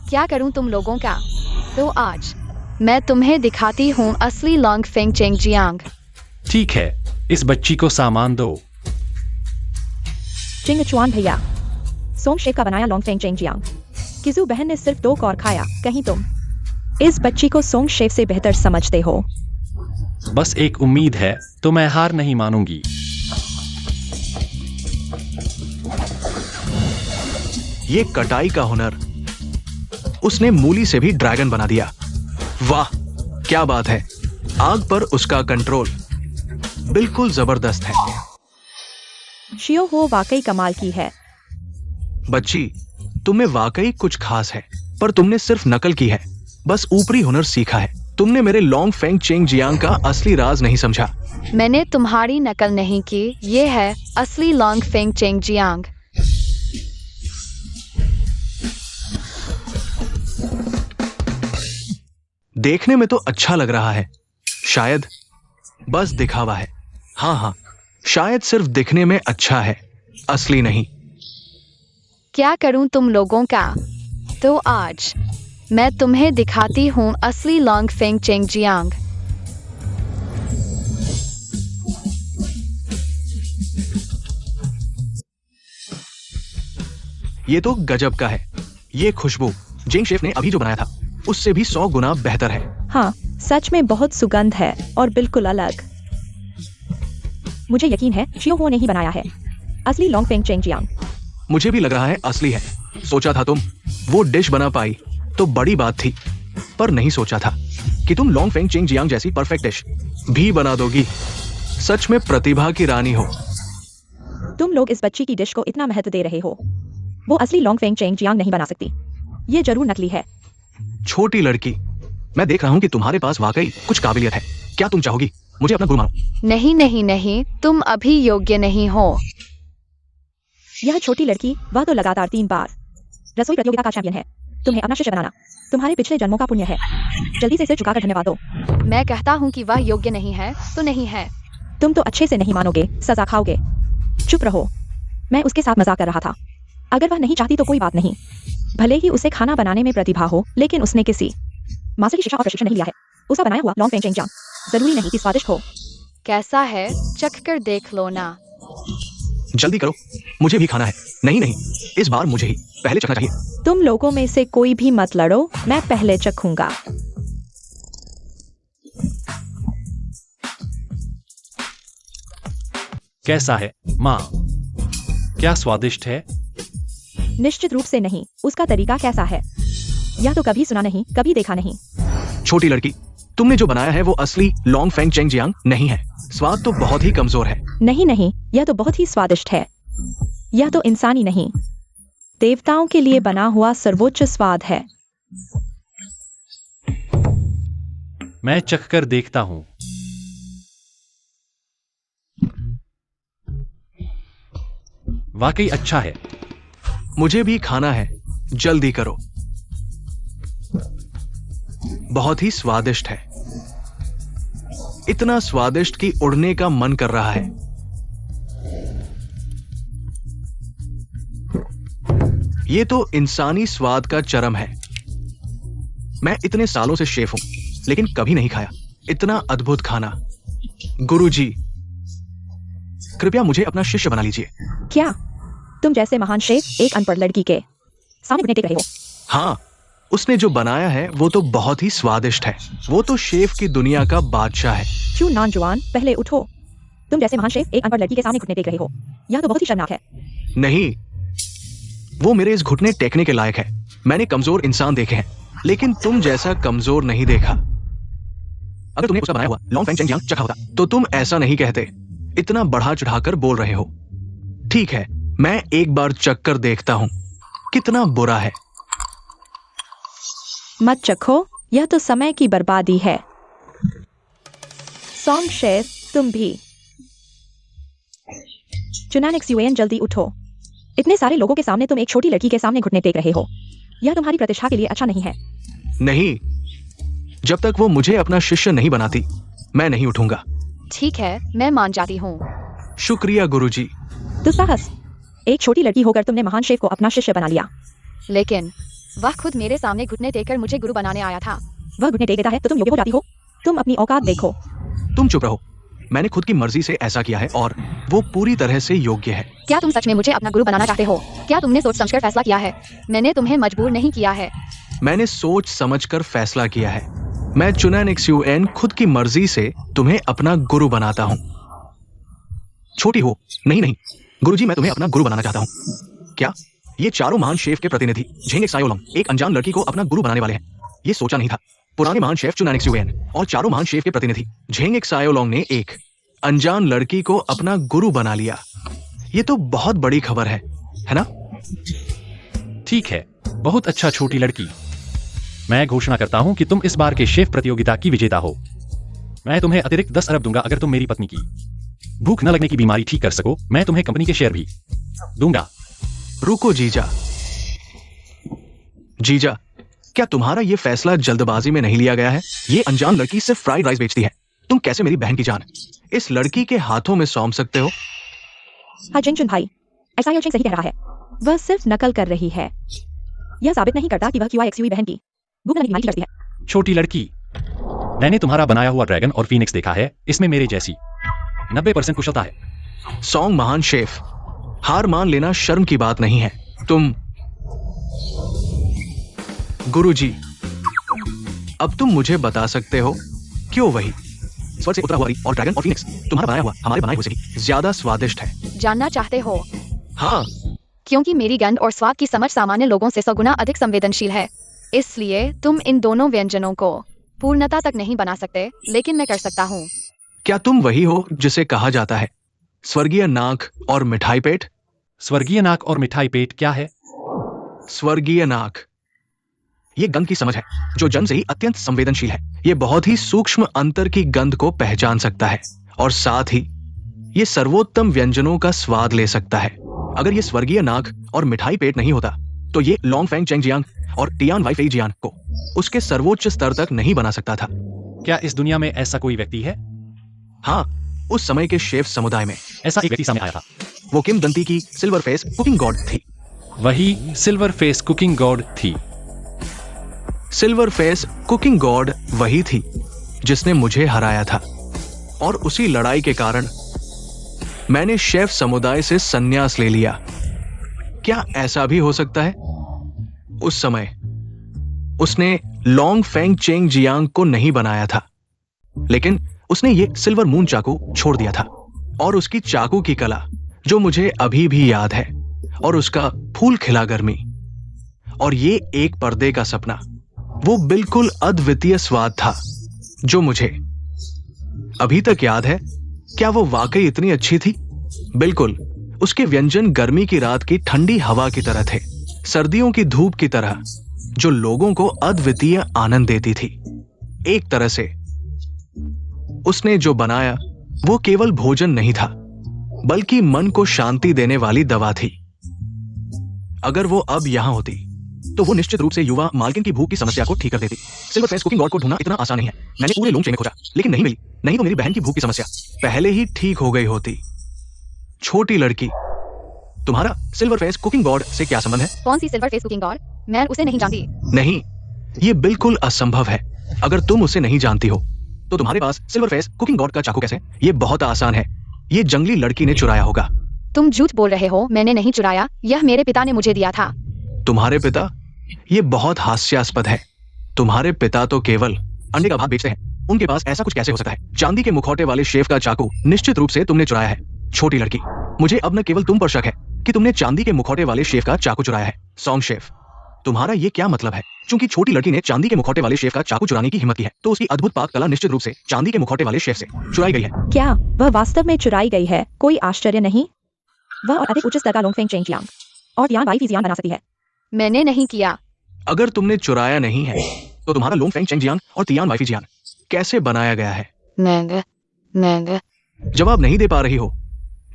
क्या करूं तुम लोगों का? तो आज मैं तुम्हें दिखाती हूँ असली लॉन्ग फेंग चेंग जियांग। ठीक है, इस बच्ची को सामान दो। चिंग चुआन भैया, सोंग शेफ का बनाया लॉन्ग फेंग चेंग जियांग। किजू बहन ने सिर्फ 2 कौर खाया, कहीं तुम इस बच्ची को सोंग शेफ से बेहतर समझते हो। बस एक उम्मीद है, तो मैं हार नहीं मानूंगी। ये कटाई का हुनर, उसने मूली से भी ड्रैगन बना दिया। वाह क्या बात है। आग पर उसका कंट्रोल बिल्कुल जबरदस्त है। शियो हो वाकई कमाल की है। बच्ची, तुम्हें वाकई कुछ खास है, पर तुमने सिर्फ नकल की है, बस ऊपरी हुनर सीखा है। तुमने मेरे लॉन्ग फेंग चेंग जियांग का असली राज नहीं समझा। मैंने तुम्हारी नकल नहीं की, ये है असली लॉन्ग फेंग चेंग जियांग। देखने में तो अच्छा लग रहा है, शायद बस दिखावा है। हाँ, शायद सिर्फ दिखने में अच्छा है, असली नहीं। क्या करूं तुम लोगों का? तो आज मैं तुम्हें दिखाती हूँ असली लॉन्ग फेंग चेंग जियांग। ये तो गजब का है। ये खुशबू जिंग शेफ ने अभी जो बनाया था उससे भी 100 गुना बेहतर है। हाँ, सच में बहुत सुगंध है और बिल्कुल अलग। मुझे यकीन है शियो हो ने ही बनाया है असली लॉन्ग फेंग चेंग जियांग। मुझे भी लग रहा है असली है। सोचा था तुम वो डिश बना पाई तो बड़ी बात थी, पर नहीं सोचा था कि तुम लॉन्ग फेंग चेंग जियांग जैसी परफेक्ट डिश भी बना दोगी। सच में प्रतिभा की रानी हो। तुम लोग इस बच्ची की डिश को इतना महत्व दे रहे हो। वो असली लॉन्ग फेंग चेंग जियांग नहीं बना सकती, ये जरूर नकली है। छोटी लड़की, मैं देख रहा हूँ कि तुम्हारे पास वाकई कुछ काबिलियत है। क्या तुम चाहोगी मुझे अपना गुरु मानो? नहीं नहीं नहीं, तुम अभी योग्य नहीं हो। यह छोटी लड़की, वह तो लगातार 3 बार रसोई प्रतियोगिता का चैंपियन है। तुम्हें अपना शिष्य बनाना तुम्हारे पिछले जन्मों का पुण्य है। जल्दी से सिर झुकाकर धन्यवाद दो। मैं कहता हूँ कि वह योग्य नहीं है तो नहीं है। तुम तो अच्छे से नहीं मानोगे, सजा खाओगे। चुप रहो, मैं उसके साथ मजाक कर रहा था। अगर वह नहीं चाहती तो कोई बात नहीं, भले ही उसे खाना बनाने में प्रतिभा हो, लेकिन उसने किसी मास्टर की शिक्षा और प्रशिक्षण नहीं लिया है। उसका बनाया हुआ लॉन्ग फेंग चेंग जियांग जरूरी नहीं कि स्वादिष्ट हो। कैसा है? चख कर देख लो ना। जल्दी करो, मुझे भी खाना है। नहीं नहीं, इस बार मुझे ही पहले चखना चाहिए। तुम लोगों में से कोई भी मत लड़ो, मैं पहले चखूंगा। कैसा है माँ? क्या स्वादिष्ट है? निश्चित रूप से नहीं, उसका तरीका कैसा है? या तो कभी सुना नहीं, कभी देखा नहीं। छोटी लड़की, तुमने जो बनाया है वो असली लॉन्ग फेंग चेंग जियांग नहीं है। स्वाद तो बहुत ही कमजोर है। नहीं नहीं, यह तो बहुत ही स्वादिष्ट है। यह तो इंसानी नहीं, देवताओं के लिए बना हुआ सर्वोच्च स्वाद है। मैं चख कर देखता हूं। वाकई अच्छा है। मुझे भी खाना है, जल्दी करो। बहुत ही स्वादिष्ट है, इतना स्वादिष्ट कि उड़ने का मन कर रहा है। ये तो इंसानी स्वाद का चरम है। मैं इतने सालों से शेफ हूं, लेकिन कभी नहीं खाया इतना अद्भुत खाना। गुरुजी, कृपया मुझे अपना शिष्य बना लीजिए। क्या तुम जैसे महान शेफ एक अनपढ़ लड़की के सामने घुटने टेक रहे हो? हाँ, उसने जो बनाया है वो तो बहुत ही स्वादिष्ट है। वो तो शेफ की दुनिया का बादशाह है। क्यों नौजवान, पहले उठो। तुम जैसे महान शेफ एक अनपढ़ लड़की के सामने घुटने टेक रहे हो, यह तो बहुत ही शर्मनाक है। नहीं, वो मेरे इस घुटने टेकने के लायक है। मैंने कमजोर इंसान देखे हैं, लेकिन तुम जैसा कमजोर नहीं देखा। अगर तुमने उसका बनाया हुआ लॉन्ग फेंग चेंग जियांग चखा होता तो तुम ऐसा नहीं कहते। इतना बढ़ा चढ़ाकर बोल रहे हो। ठीक है, मैं एक बार चख कर देखता हूं कितना बुरा है। मत चखो, यह तो समय की बर्बादी है। सॉन्ग शेफ, तुम भी। चुनानिक्स यूएन, जल्दी उठो। इतने सारे लोगों के सामने तुम एक छोटी लड़की के सामने घुटने टेक रहे हो। यह तुम्हारी प्रतिष्ठा के लिए अच्छा नहीं है। नहीं, जब तक वो मुझे अपना शिष्य नहीं बनाती, मैं नहीं उठूंगा। ठीक है, मैं मान जाती हूँ। शुक्रिया गुरुजी। दुस्साहस, एक छोटी लड़की होकर तुमने महान शेफ को अपना शिष्य बना लिया। लेकिन वह खुद मेरे सामने घुटने टेककर मुझे गुरु बनाने आया था। वह घुटने टेक देता है तो तुम योग्य हो जाती हो। तुम अपनी औकात देखो। तुम चुप रहो। मैंने खुद की मर्जी से ऐसा किया है और वो पूरी तरह से योग्य है। क्या तुम सच में मुझे अपना गुरु बनाना चाहते हो? क्या तुमने सोच समझकर फैसला किया है? मैंने तुम्हें मजबूर नहीं किया है। मैंने सोच समझकर फैसला किया है। मैं चुनानिक्स यूएन खुद की मर्जी से तुम्हें अपना गुरु बनाता हूँ। छोटी हो, नहीं नहीं गुरुजी, मैं तुम्हें अपना गुरु बनाना चाहता हूँ। क्या ये चारों महान शेफ के प्रतिनिधि झेंग सायोलोंग एक अनजान लड़की को अपना गुरु बनाने वाले हैं? ये सोचा नहीं था। पुराने महान शेफ चुनानिक्स यूएन और चारों महान शेफ के प्रतिनिधि झेंग सायोलोंग ने एक अनजान लड़की को अपना गुरु बना लिया। ये तो बहुत बड़ी खबर है ना? ठीक है, बहुत अच्छा छोटी लड़की। मैं घोषणा करता हूं कि तुम इस बार के शेफ प्रतियोगिता की विजेता हो। मैं तुम्हें अतिरिक्त 10 अरब दूंगा अगर तुम मेरी पत्नी की भूख न लगने की बीमारी ठीक कर सको। मैं तुम्हें कंपनी के शेयर भी दूंगा। रुको जीजा। जीजा, क्या तुम्हारा ये फैसला जल्दबाजी में नहीं लिया गया है? ये अनजान लड़की सिर्फ फ्राइड राइस बेचती है। तुम कैसे मेरी बहन की जान इस लड़की के हाथों में सौंप सकते हो? हाँ जिंगचुन भाई, ऐसा योचिंग सही कह रहा है। वह सिर्फ नकल कर रही है। यह साबित नहीं करता कि वह QIXUE बहन की भूख लगने की बीमारी करती है। छोटी लड़की, मैंने तुम्हारा बनाया हुआ ड्रैगन और फीनिक्स देखा है। इसमें मेरे जैसी 90% कुशलता है। सॉन्ग महान शेफ, हार मान लेना शर्म की बात नहीं है। तुम गुरुजी, अब तुम मुझे बता सकते हो क्यों वही स्वर्ग से उतरा हुआ और ड्रैगन और फीनिक्स तुम्हारा बनाया हुआ हमारे बनाए हुए से भी ज्यादा स्वादिष्ट है? जानना चाहते हो? हाँ, क्योंकि मेरी गंध और स्वाद की समझ सामान्य लोगों से 100 गुना अधिक संवेदनशील है। इसलिए तुम इन दोनों व्यंजनों को पूर्णता तक नहीं बना सकते, लेकिन मैं कर सकता हूँ। क्या तुम वही हो जिसे कहा जाता है स्वर्गीय नाक और मिठाई पेट? स्वर्गीय नाक और मिठाई पेट क्या है? स्वर्गीय नाक ये गंध की समझ है जो जन्म से ही अत्यंत संवेदनशील है। ये बहुत ही सूक्ष्म अंतर की गंध को पहचान सकता है और साथ ही ये सर्वोत्तम व्यंजनों का स्वाद ले सकता है। अगर ये स्वर्गीय नाक और मिठाई पेट नहीं होता तो ये लॉन्ग फेंग चेंग जियांग और टियान वाई फेई जियान को उसके सर्वोच्च स्तर तक नहीं बना सकता था। क्या इस दुनिया में ऐसा कोई व्यक्ति है? हाँ, उस समय के शेफ समुदाय में ऐसा एक व्यक्ति सामने आया था। वो किम दंती की सिल्वर फेस कुकिंग गॉड थी। वही सिल्वर फेस कुकिंग गॉड थी। सिल्वर फेस कुकिंग गॉड वही थी जिसने मुझे हराया था और उसी लड़ाई के कारण मैंने शेफ समुदाय से संन्यास ले लिया। क्या ऐसा भी हो सकता है? उस समय उसने लॉन्ग फेंग चेंग जियांग को नहीं बनाया था, लेकिन उसने ये सिल्वर मून चाकू छोड़ दिया था। और उसकी चाकू की कला जो मुझे अभी भी याद है, और उसका फूल खिला गर्मी, और ये एक पर्दे का सपना, वो बिल्कुल अद्वितीय स्वाद था जो मुझे अभी तक याद है। क्या वो वाकई इतनी अच्छी थी? बिल्कुल। उसके व्यंजन गर्मी की रात की ठंडी हवा की तरह थे, सर्दियों की धूप की तरह, जो लोगों को अद्वितीय आनंद देती थी। एक तरह से उसने जो बनाया वो केवल भोजन नहीं था, बल्कि मन को शांति देने वाली दवा थी। अगर वो अब यहां होती तो वो निश्चित रूप से युवा मालकिन की भूख की समस्या को ठीक कर देती। सिल्वर फेस कुकिंग गॉड को ढूंढना इतना आसान नहीं है। मैंने पूरे लोंगचे में खोजा, लेकिन नहीं मिली। नहीं तो मेरी बहन की भूख की समस्या पहले ही ठीक हो गई होती। छोटी लड़की, तुम्हारा सिल्वर फेस कुकिंग गॉड से क्या संबंध है? कौन सी सिल्वर फेस कुकिंग गॉड? मैं उसे नहीं जानती। नहीं, ये बिल्कुल असंभव है। अगर तुम उसे नहीं जानती हो तो तुम्हारे पास सिल्वर फेस कुकिंग गॉड का चाकू कैसे? ये बहुत आसान है। ये जंगली लड़की ने चुराया होगा। तुम झूठ बोल रहे हो। मैंने नहीं चुराया, यह मेरे पिता ने मुझे दिया था। तुम्हारे पिता? ये बहुत हास्यास्पद है। तुम्हारे पिता तो केवल अंडे का भाग बेचते हैं। उनके पास ऐसा कुछ कैसे हो सकता है? चांदी के मुखौटे वाले शेफ का चाकू निश्चित रूप से तुमने चुराया है। छोटी लड़की, मुझे अब न केवल तुम पर शक है कि तुमने चांदी के मुखौटे वाले शेफ का चाकू चुराया है। सॉन्ग शेफ, तुम्हारा ये क्या मतलब है? क्योंकि छोटी लड़की ने चांदी के मुखौटे वाले शेफ का चाकू चुराने की हिम्मत की है, तो उसकी अद्भुत पाक कला निश्चित रूप से चांदी के मुखौटे वाले शेफ से चुराई गई है। क्या वह वास्तव में चुराई गई है? कोई आश्चर्य नहीं। वह और अधिक उच्च स्तर का लोंगफेंग चेंग जियांग और तियान वाई फिजियान बना सकती है। मैंने नहीं किया। अगर तुमने चुराया नहीं है तो तुम्हारा लोंग फेंग चेंग जियांग और तियान वाई फिजियान कैसे बनाया गया है? मैं जवाब नहीं दे पा रही हो,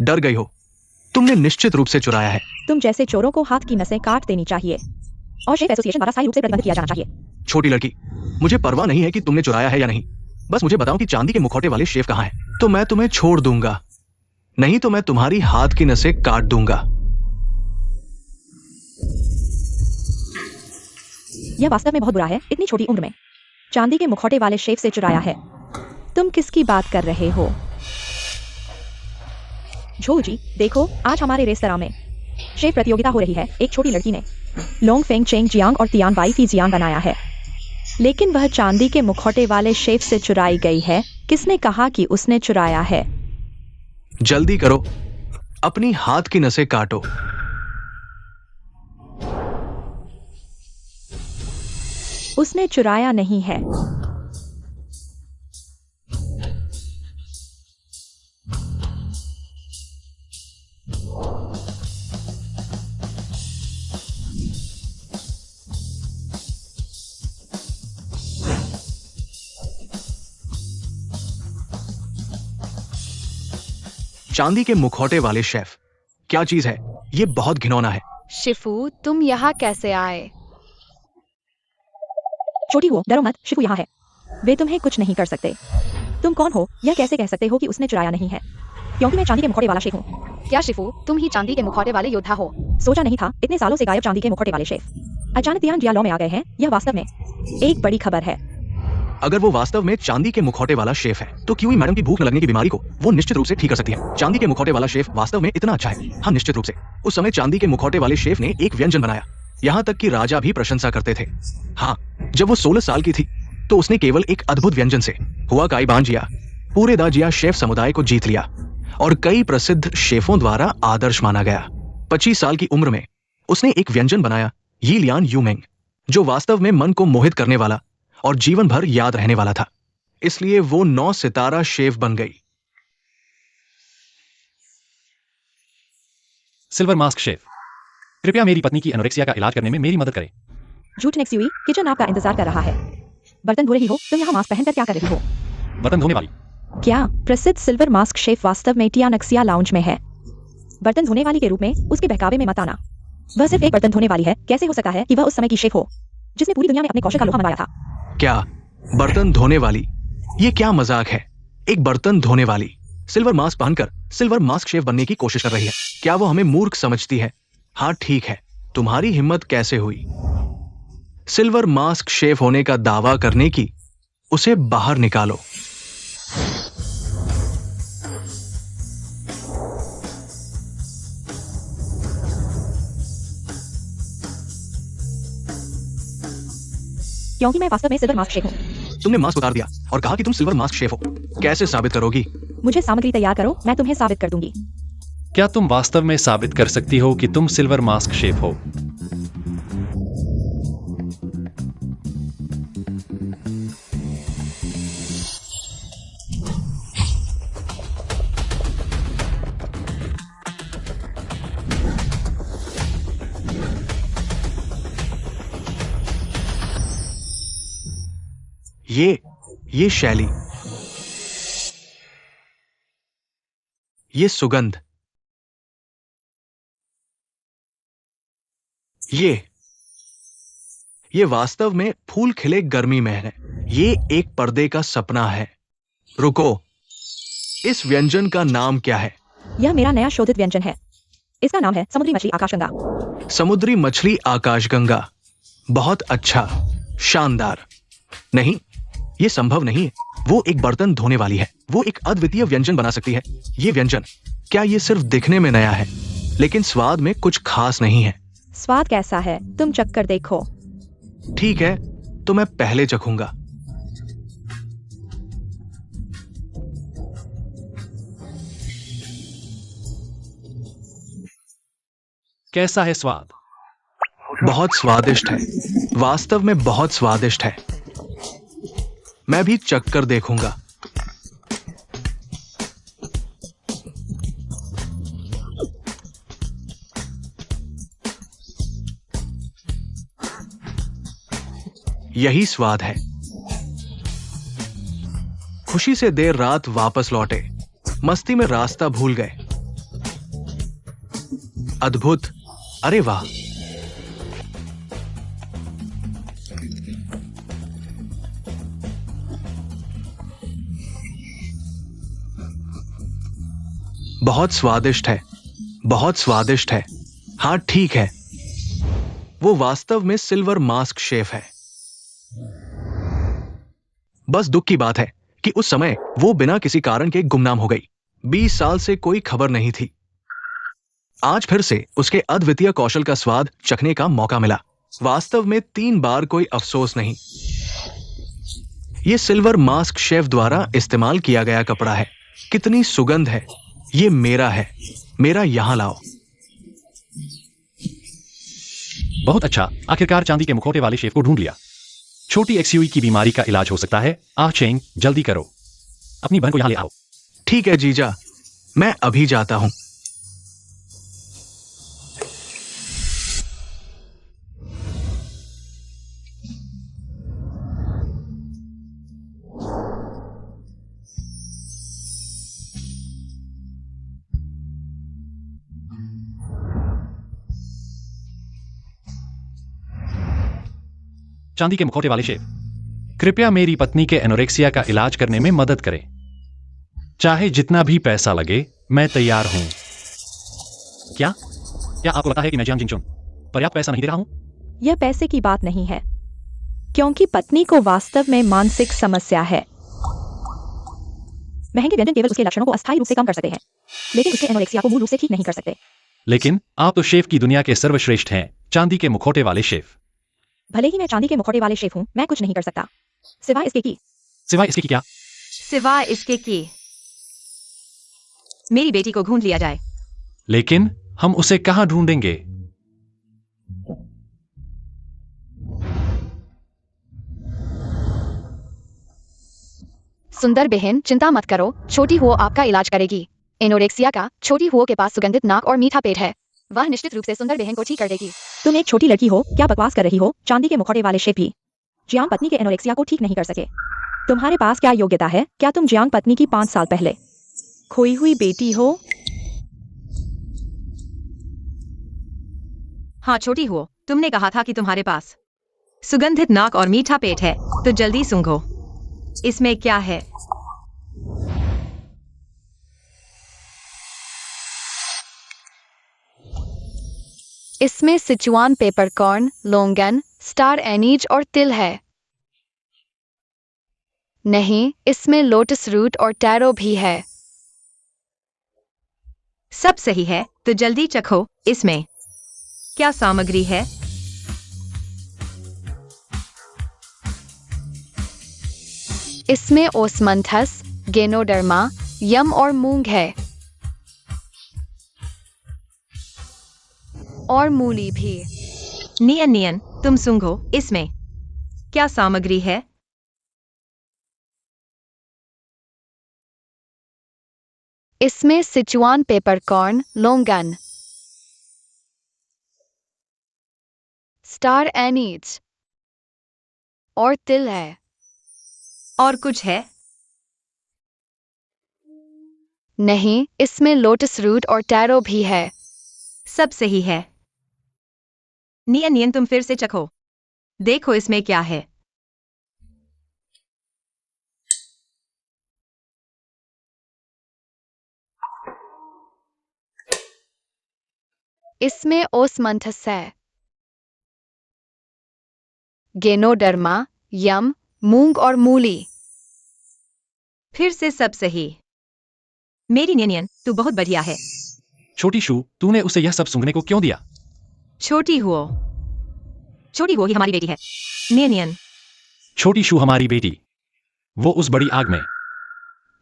डर गई हो। तुमने निश्चित रूप से चुराया है। तुम जैसे चोरों को हाथ की नसें काट देनी चाहिए और शेफ एसोसिएशन द्वारा स्थायी रूप से प्रतिबंधित किया जाना चाहिए। छोटी लड़की, मुझे परवाह नहीं है कि तुमने चुराया है या नहीं। बस मुझे बताओ कि चांदी के मुखौटे वाले शेफ कहाँ है, तो मैं तुम्हें छोड़ दूंगा। नहीं तो मैं तुम्हारी हाथ की नसें काट दूंगा। यह वास्तव में बहुत बुरा है, इतनी छोटी उम्र में चांदी के मुखौटे वाले शेफ से चुराया है। तुम किसकी बात कर रहे हो? झोल जी, देखो आज हमारे रेस्तरां में शेफ प्रतियोगिता हो रही है। एक छोटी लड़की ने लोंग फेंग चेंग जियांग और तियान वाई फिजियान बनाया है, लेकिन वह चांदी के मुखौटे वाले शेफ से चुराई गई है। किसने कहा कि उसने चुराया है? जल्दी करो, अपनी हाथ की नसें काटो। उसने चुराया नहीं है। चांदी के मुखौटे वाले शेफ क्या चीज है? ये बहुत घिनौना है। शिफू, तुम यहाँ कैसे आए? छोटी हो, डरो मत, शिफू यहाँ है। वे तुम्हें कुछ नहीं कर सकते। तुम कौन हो? यह कैसे कह सकते हो कि उसने चुराया नहीं है? क्योंकि मैं चांदी के मुखौटे वाला शेफ हूँ। क्या शिफू, तुम ही चांदी के मुखौटे वाले योद्धा हो? सोचा नहीं था, इतने सालों से गायब चांदी के मुखौटे वाले शेफ अचानक तियान जिया लॉ में आ गए हैं। यह वास्तव में एक बड़ी खबर है। अगर वो वास्तव में चांदी के मुखौटे वाला शेफ है तो क्यूई मैडम की भूख न लगने की बीमारी को वो निश्चित रूप से ठीक कर सकती है। चांदी के मुखौटे वाला शेफ वास्तव में इतना अच्छा है। हाँ, निश्चित रूप से। उस समय चांदी के मुखौटे वाले शेफ ने एक व्यंजन बनाया, यहाँ तक कि राजा भी प्रशंसा करते थे। हाँ, जब वो 16 साल की थी तो उसने केवल एक अद्भुत व्यंजन से हुआ काई बांजिया पूरे दाजिया शेफ समुदाय को जीत लिया और कई प्रसिद्ध शेफों द्वारा आदर्श माना गया। 25 साल की उम्र में उसने एक व्यंजन बनाया, यी लियान यूमेंग, जो वास्तव में मन को मोहित करने वाला और जीवन भर याद रहने वाला था। इसलिए वो 9 सितारा शेफ बन गई। सिल्वर मास्क शेफ, कृपया मेरी पत्नी की एनोरेक्सिया का इलाज करने में मेरी मदद करें। झूठ नेक्स्यूई, किचन आपका इंतजार कर रहा है। बर्तन धो रही हो? तुम यहाँ मास्क पहनकर क्या कर रही हो? बर्तन धोने वाली। क्या प्रसिद्ध सिल्वर मास्क शेफ वास्तव में टियानक्सिया लाउंज में है? बर्तन धोने वाली के रूप में उसके बहकावे में मत आना। वह सिर्फ एक बर्तन धोने वाली है। कैसे हो सकता है कि वह उस समय की शेफ हो जिसने पूरी दुनिया में अपने कौशल का लोहा मनवाया था? क्या बर्तन धोने वाली? ये क्या मजाक है? एक बर्तन धोने वाली सिल्वर मास्क पहनकर सिल्वर मास्क शेफ बनने की कोशिश कर रही है। क्या वो हमें मूर्ख समझती है? हाँ ठीक है, तुम्हारी हिम्मत कैसे हुई सिल्वर मास्क शेफ होने का दावा करने की? उसे बाहर निकालो। क्योंकि मैं वास्तव में सिल्वर मास्क शेफ हूँ। तुमने मास्क उतार दिया और कहा कि तुम सिल्वर मास्क शेफ हो। कैसे साबित करोगी? मुझे सामग्री तैयार करो, मैं तुम्हें साबित कर दूंगी। क्या तुम वास्तव में साबित कर सकती हो कि तुम सिल्वर मास्क शेफ हो? ये शैली, ये सुगंध, ये वास्तव में फूल खिले गर्मी में है। ये एक पर्दे का सपना है। रुको, इस व्यंजन का नाम क्या है? यह मेरा नया शोधित व्यंजन है। इसका नाम है समुद्री मछली आकाशगंगा। समुद्री मछली आकाशगंगा। बहुत अच्छा, शानदार। नहीं, ये संभव नहीं है। वो एक बर्तन धोने वाली है। वो एक अद्वितीय व्यंजन बना सकती है। ये व्यंजन, क्या ये सिर्फ दिखने में नया है, लेकिन स्वाद में कुछ खास नहीं है? स्वाद कैसा है, तुम चखकर देखो। ठीक है, तो मैं पहले चखूंगा। कैसा है स्वाद? बहुत स्वादिष्ट है। वास्तव में बहुत स्वादिष्ट है। मैं भी चखकर देखूंगा। यही स्वाद है। खुशी से देर रात वापस लौटे, मस्ती में रास्ता भूल गए। अद्भुत, अरे वाह। बहुत स्वादिष्ट है, बहुत स्वादिष्ट है। हाँ ठीक है, वो वास्तव में सिल्वर मास्क शेफ है। बस दुख की बात है कि उस समय वो बिना किसी कारण के गुमनाम हो गई। 20 साल से कोई खबर नहीं थी। आज फिर से उसके अद्वितीय कौशल का स्वाद चखने का मौका मिला। वास्तव में 3 बार कोई अफसोस नहीं। यह सिल्वर मास्क शेफ द्वारा इस्तेमाल किया गया कपड़ा है। कितनी सुगंध है। ये मेरा है, मेरा यहां लाओ। बहुत अच्छा, आखिरकार चांदी के मुखौटे वाले शेफ को ढूंढ लिया। छोटी एक्सयूई की बीमारी का इलाज हो सकता है। चेंग, जल्दी करो, अपनी बहन को यहां ले आओ। ठीक है जीजा, मैं अभी जाता हूं। चांदी के मुखौटे वाले शेफ, कृपया मेरी पत्नी के एनोरेक्सिया का इलाज करने में मदद करें। चाहे जितना भी पैसा लगे, मैं तैयार हूं। क्या आपको लगता है कि मैं जियांग जिंगचुन पर्याप्त पैसा नहीं दे रहा हूं? यह पैसे की बात नहीं है, क्योंकि पत्नी को वास्तव में मानसिक समस्या है। महंगे व्यंजन केवल उसके लक्षणों को अस्थायी रूप से कम कर सकते हैं, लेकिन उसके एनोरेक्सिया को मूल रूप से ठीक नहीं कर सकते। लेकिन आप तो शेफ की दुनिया के सर्वश्रेष्ठ हैं, चांदी के मुखौटे वाले शेफ। भले ही मैं चांदी के मुखौटे वाले शेफ हूं, मैं कुछ नहीं कर सकता सिवाय इसके कि क्या? सिवाय इसके कि मेरी बेटी को ढूंढ लिया जाए। लेकिन हम उसे कहां ढूंढेंगे? सुंदर बहन, चिंता मत करो, छोटी हुओ आपका इलाज करेगी। एनोरेक्सिया का छोटी हुओ के पास सुगंधित नाक और मीठा पेट है। वह निश्चित रूप से सुंदर बहन को ठीक कर देगी। तुम एक छोटी लड़की हो, क्या बकवास कर रही हो? चांदी के मुखौटे वाले शेफ भी जियांग पत्नी के एनोरेक्सिया को ठीक नहीं कर सके। तुम्हारे पास क्या योग्यता है? क्या तुम जियांग पत्नी की 5 साल पहले खोई हुई बेटी हो? हाँ छोटी हुओ, तुमने कहा था कि तुम्हारे पास सुगंधित नाक और मीठा पेट है, तो जल्दी सूंघो। इसमें क्या है? इसमें सिचुआन पेपरकॉर्न, लोंगन, स्टार एनीज और तिल है। नहीं, इसमें लोटस रूट और टैरो भी है। सब सही है, तो जल्दी चखो। इसमें क्या सामग्री है? इसमें ओस्मंथस, गेनोडर्मा, यम और मूंग है और मूली भी। नियन नियन, तुम सूंघो, इसमें क्या सामग्री है? इसमें सिचुआन पेपरकॉर्न, लोंगन, स्टार एनीज और तिल है। और कुछ है? नहीं, इसमें लोटस रूट और टैरो भी है। सब सही है। नियन नियन, तुम फिर से चखो, देखो इसमें क्या है। इसमें ओस्मंथस है, गेनोडर्मा, यम, मूंग और मूली। फिर से सब सही। मेरी नियन, तू बहुत बढ़िया है। छोटी शू, तूने उसे यह सब सूंघने को क्यों दिया? छोटी हुओ ही हमारी बेटी है। नियन, छोटी शू हमारी बेटी, वो उस बड़ी आग में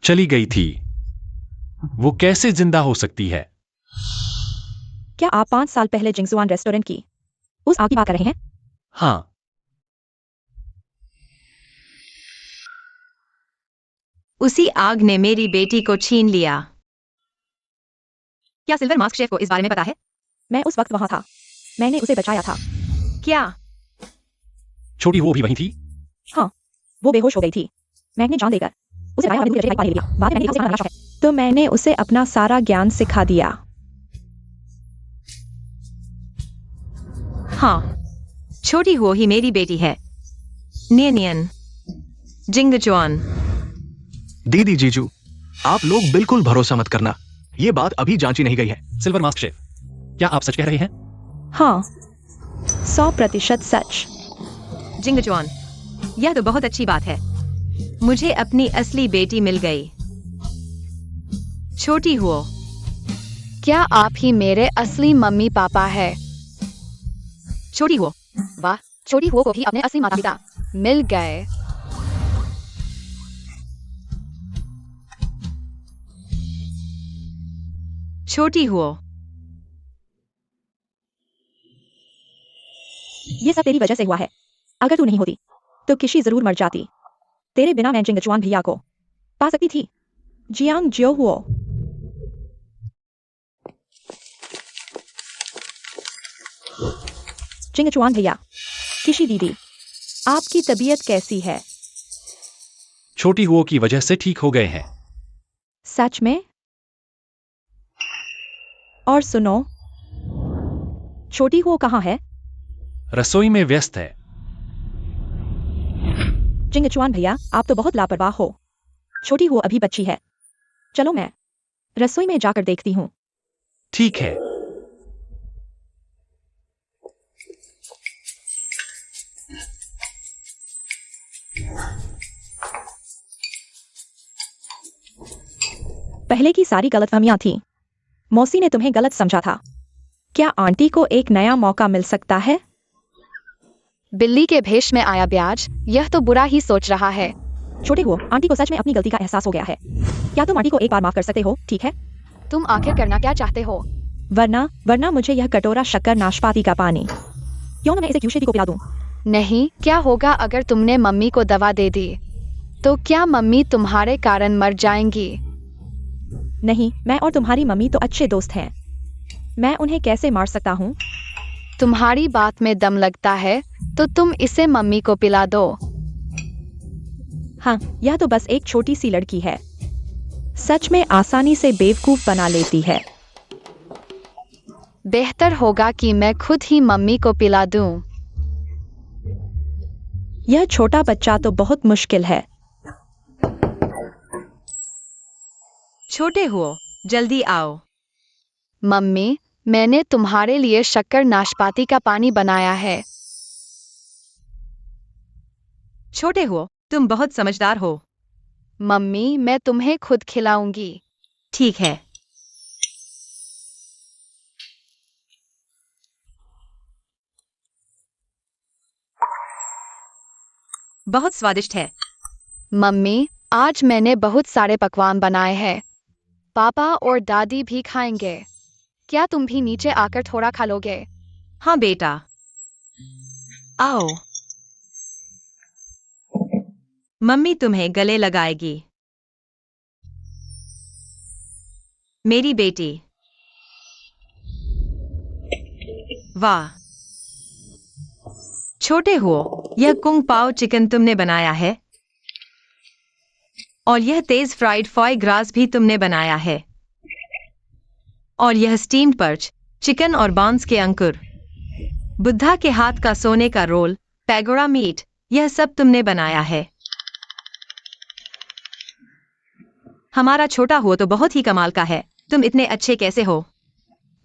चली गई थी। वो कैसे जिंदा हो सकती है? क्या आप 5 साल पहले जिंगजुआन रेस्टोरेंट की उस आग की बात कर रहे हैं? हाँ। उसी आग ने मेरी बेटी को छीन लिया। क्या सिल्वर मास्क शेफ को इस बारे में पता है? मैं उस वक्त वहां था, मैंने उसे बचाया था। क्या? छोटी वो भी वहीं थी? हाँ, वो बेहोश हो गई थी। मैंने जान देकर उसे बाया और पानी ले लिया। बाद में मैंने देखा उसे खाना बना शौक है, तो मैंने उसे अपना सारा ज्ञान सिखा दिया। हाँ, छोटी हुओ ही मेरी बेटी है। नियन, जिंगजुआन। दीदी जीजू, आप लोग बिल्कुल भरोसा मत करना, ये बात अभी जांची नहीं गई है। सिल्वर मास्क शेफ, क्या आप सच कह रहे हैं? हाँ, 100% सच। जिंगजुआन, यह तो बहुत अच्छी बात है। मुझे अपनी असली बेटी मिल गई। छोटी हुओ, क्या आप ही मेरे असली मम्मी पापा है? छोटी हुओ, वाह, छोटी हुओ को भी अपने असली माता पिता मिल गए। छोटी हुओ। ये सब तेरी वजह से हुआ है। अगर तू नहीं होती तो किशी जरूर मर जाती। तेरे बिना मैं जिंगजुआन भैया को पा सकती थी। जियांग जियो हुओ। जिंगजुआन भैया, किशी दीदी, आपकी तबीयत कैसी है? छोटी हुओ की वजह से ठीक हो गए हैं। सच में? और सुनो, छोटी हुओ कहाँ है? रसोई में व्यस्त है। जिंगजुआन भैया, आप तो बहुत लापरवाह हो। छोटी हुओ अभी बच्ची है। चलो मैं रसोई में जाकर देखती हूँ। ठीक है। पहले की सारी गलतफहमियां थी। मौसी ने तुम्हें गलत समझा था। क्या आंटी को एक नया मौका मिल सकता है? बिल्ली के भेष में आया ब्याज, यह तो बुरा ही सोच रहा है। छोटे हुओ, आंटी को सच में अपनी गलती का एहसास हो गया है। क्या तुम आंटी को एक बार माफ कर सकते हो? ठीक है, तुम आखिर करना क्या चाहते हो? वरना मुझे यह कटोरा शक्कर नाशपाती का पानी। क्यों ना मैं इसे क्यूशेटी को पिला दूं? नहीं, क्या होगा अगर तुमने मम्मी को दवा दे दी? तो क्या मम्मी तुम्हारे कारण मर जाएंगी? नहीं, मैं और तुम्हारी मम्मी तो अच्छे दोस्त हैं। मैं उन्हें कैसे मार सकता हूँ? तुम्हारी बात में दम लगता है, तो तुम इसे मम्मी को पिला दो। हाँ, यह तो बस एक छोटी सी लड़की है। सच में आसानी से बेवकूफ बना लेती है। बेहतर होगा कि मैं खुद ही मम्मी को पिला दूं। यह छोटा बच्चा तो बहुत मुश्किल है। छोटे हुओ, जल्दी आओ। मम्मी, मैंने तुम्हारे लिए शक्कर नाशपाती का पानी बनाया है। छोटे हुओ, तुम बहुत समझदार हो। मम्मी, मैं तुम्हें खुद खिलाऊंगी। ठीक है। बहुत स्वादिष्ट है। मम्मी, आज मैंने बहुत सारे पकवान बनाए हैं। पापा और दादी भी खाएंगे। क्या तुम भी नीचे आकर थोड़ा खा लोगे? हाँ बेटा, आओ। मम्मी तुम्हें गले लगाएगी। मेरी बेटी। वाह, छोटे हो, यह कुंग पाओ चिकन तुमने बनाया है और यह तेज फ्राइड फॉय ग्रास भी तुमने बनाया है और यह स्टीम्ड पर्च चिकन और बांस के अंकुर, बुद्धा के हाथ का सोने का रोल, पैगोडा मीट, यह सब तुमने बनाया है। हमारा छोटा हो तो बहुत ही कमाल का है। तुम इतने अच्छे कैसे हो?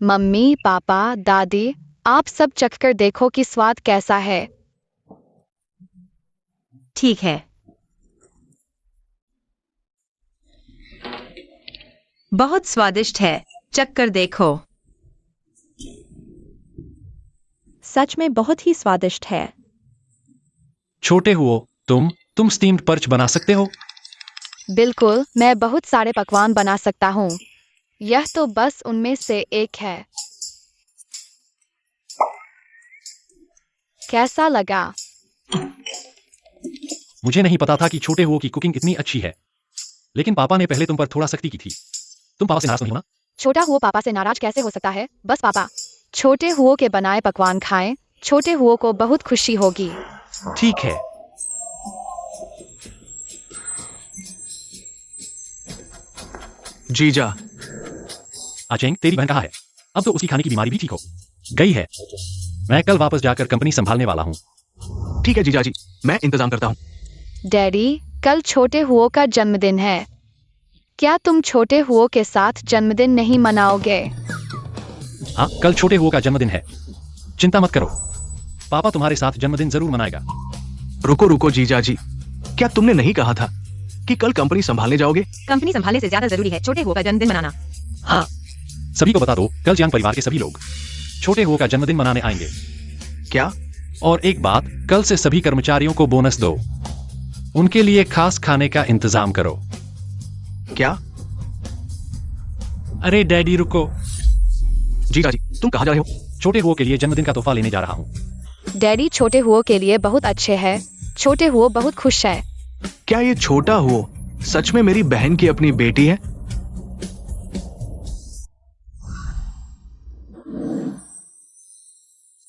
मम्मी, पापा, दादी, आप सब चखकर देखो कि स्वाद कैसा है। ठीक है। बहुत स्वादिष्ट है, चखकर देखो। सच में बहुत ही स्वादिष्ट है। छोटे हुओ, तुम स्टीम्ड पर्च बना सकते हो? बिल्कुल, मैं बहुत सारे पकवान बना सकता हूँ। यह तो बस उनमें से एक है। कैसा लगा? मुझे नहीं पता था कि छोटे हुओ की कुकिंग इतनी अच्छी है, लेकिन पापा ने पहले तुम पर थोड़ा सख्ती की थी। तुम पापा से नाराज नहीं हो ना? छोटा हुआ पापा से नाराज कैसे हो सकता है? बस पापा छोटे हुओ के बनाए पकवान खाएं। छोटे हुओ को बहुत खुशी होगी। ठीक है। जीजा, आचेंग, तेरी बहन कहाँ है? अब तो उसकी खाने की बीमारी भी ठीक हो गई है। मैं कल वापस जाकर कंपनी संभालने वाला हूँ। ठीक है जीजा जी, मैं इंतजाम करता हूँ। डैडी, कल छोटे हुओ का जन्मदिन है। क्या तुम छोटे हुओ के साथ जन्मदिन नहीं मनाओगे? हाँ, कल छोटे हुओ का जन्मदिन है। चिंता मत करो, पापा तुम्हारे साथ जन्मदिन जरूर मनाएगा। रुको रुको जीजा जी, क्या तुमने नहीं कहा था कि कल कंपनी संभालने जाओगे? कंपनी संभालने से ज्यादा जरूरी है छोटे हुओ का जन्मदिन मनाना। हाँ, सभी को बता दो, कल जियांग परिवार के सभी लोग छोटे हुओ का जन्मदिन मनाने आएंगे। क्या? और एक बात, कल से सभी कर्मचारियों को बोनस दो। उनके लिए खास खाने का इंतजाम करो। क्या? अरे डैडी रुको। जीजा जी, तुम कहाँ जा रहे हो? छोटे हुओ के लिए जन्मदिन का तोहफा लेने जा रहा हूँ। डैडी, छोटे हुओ के लिए बहुत अच्छे है। छोटे हुओ बहुत खुश है। क्या ये छोटा हुओ सच में मेरी बहन की अपनी बेटी है?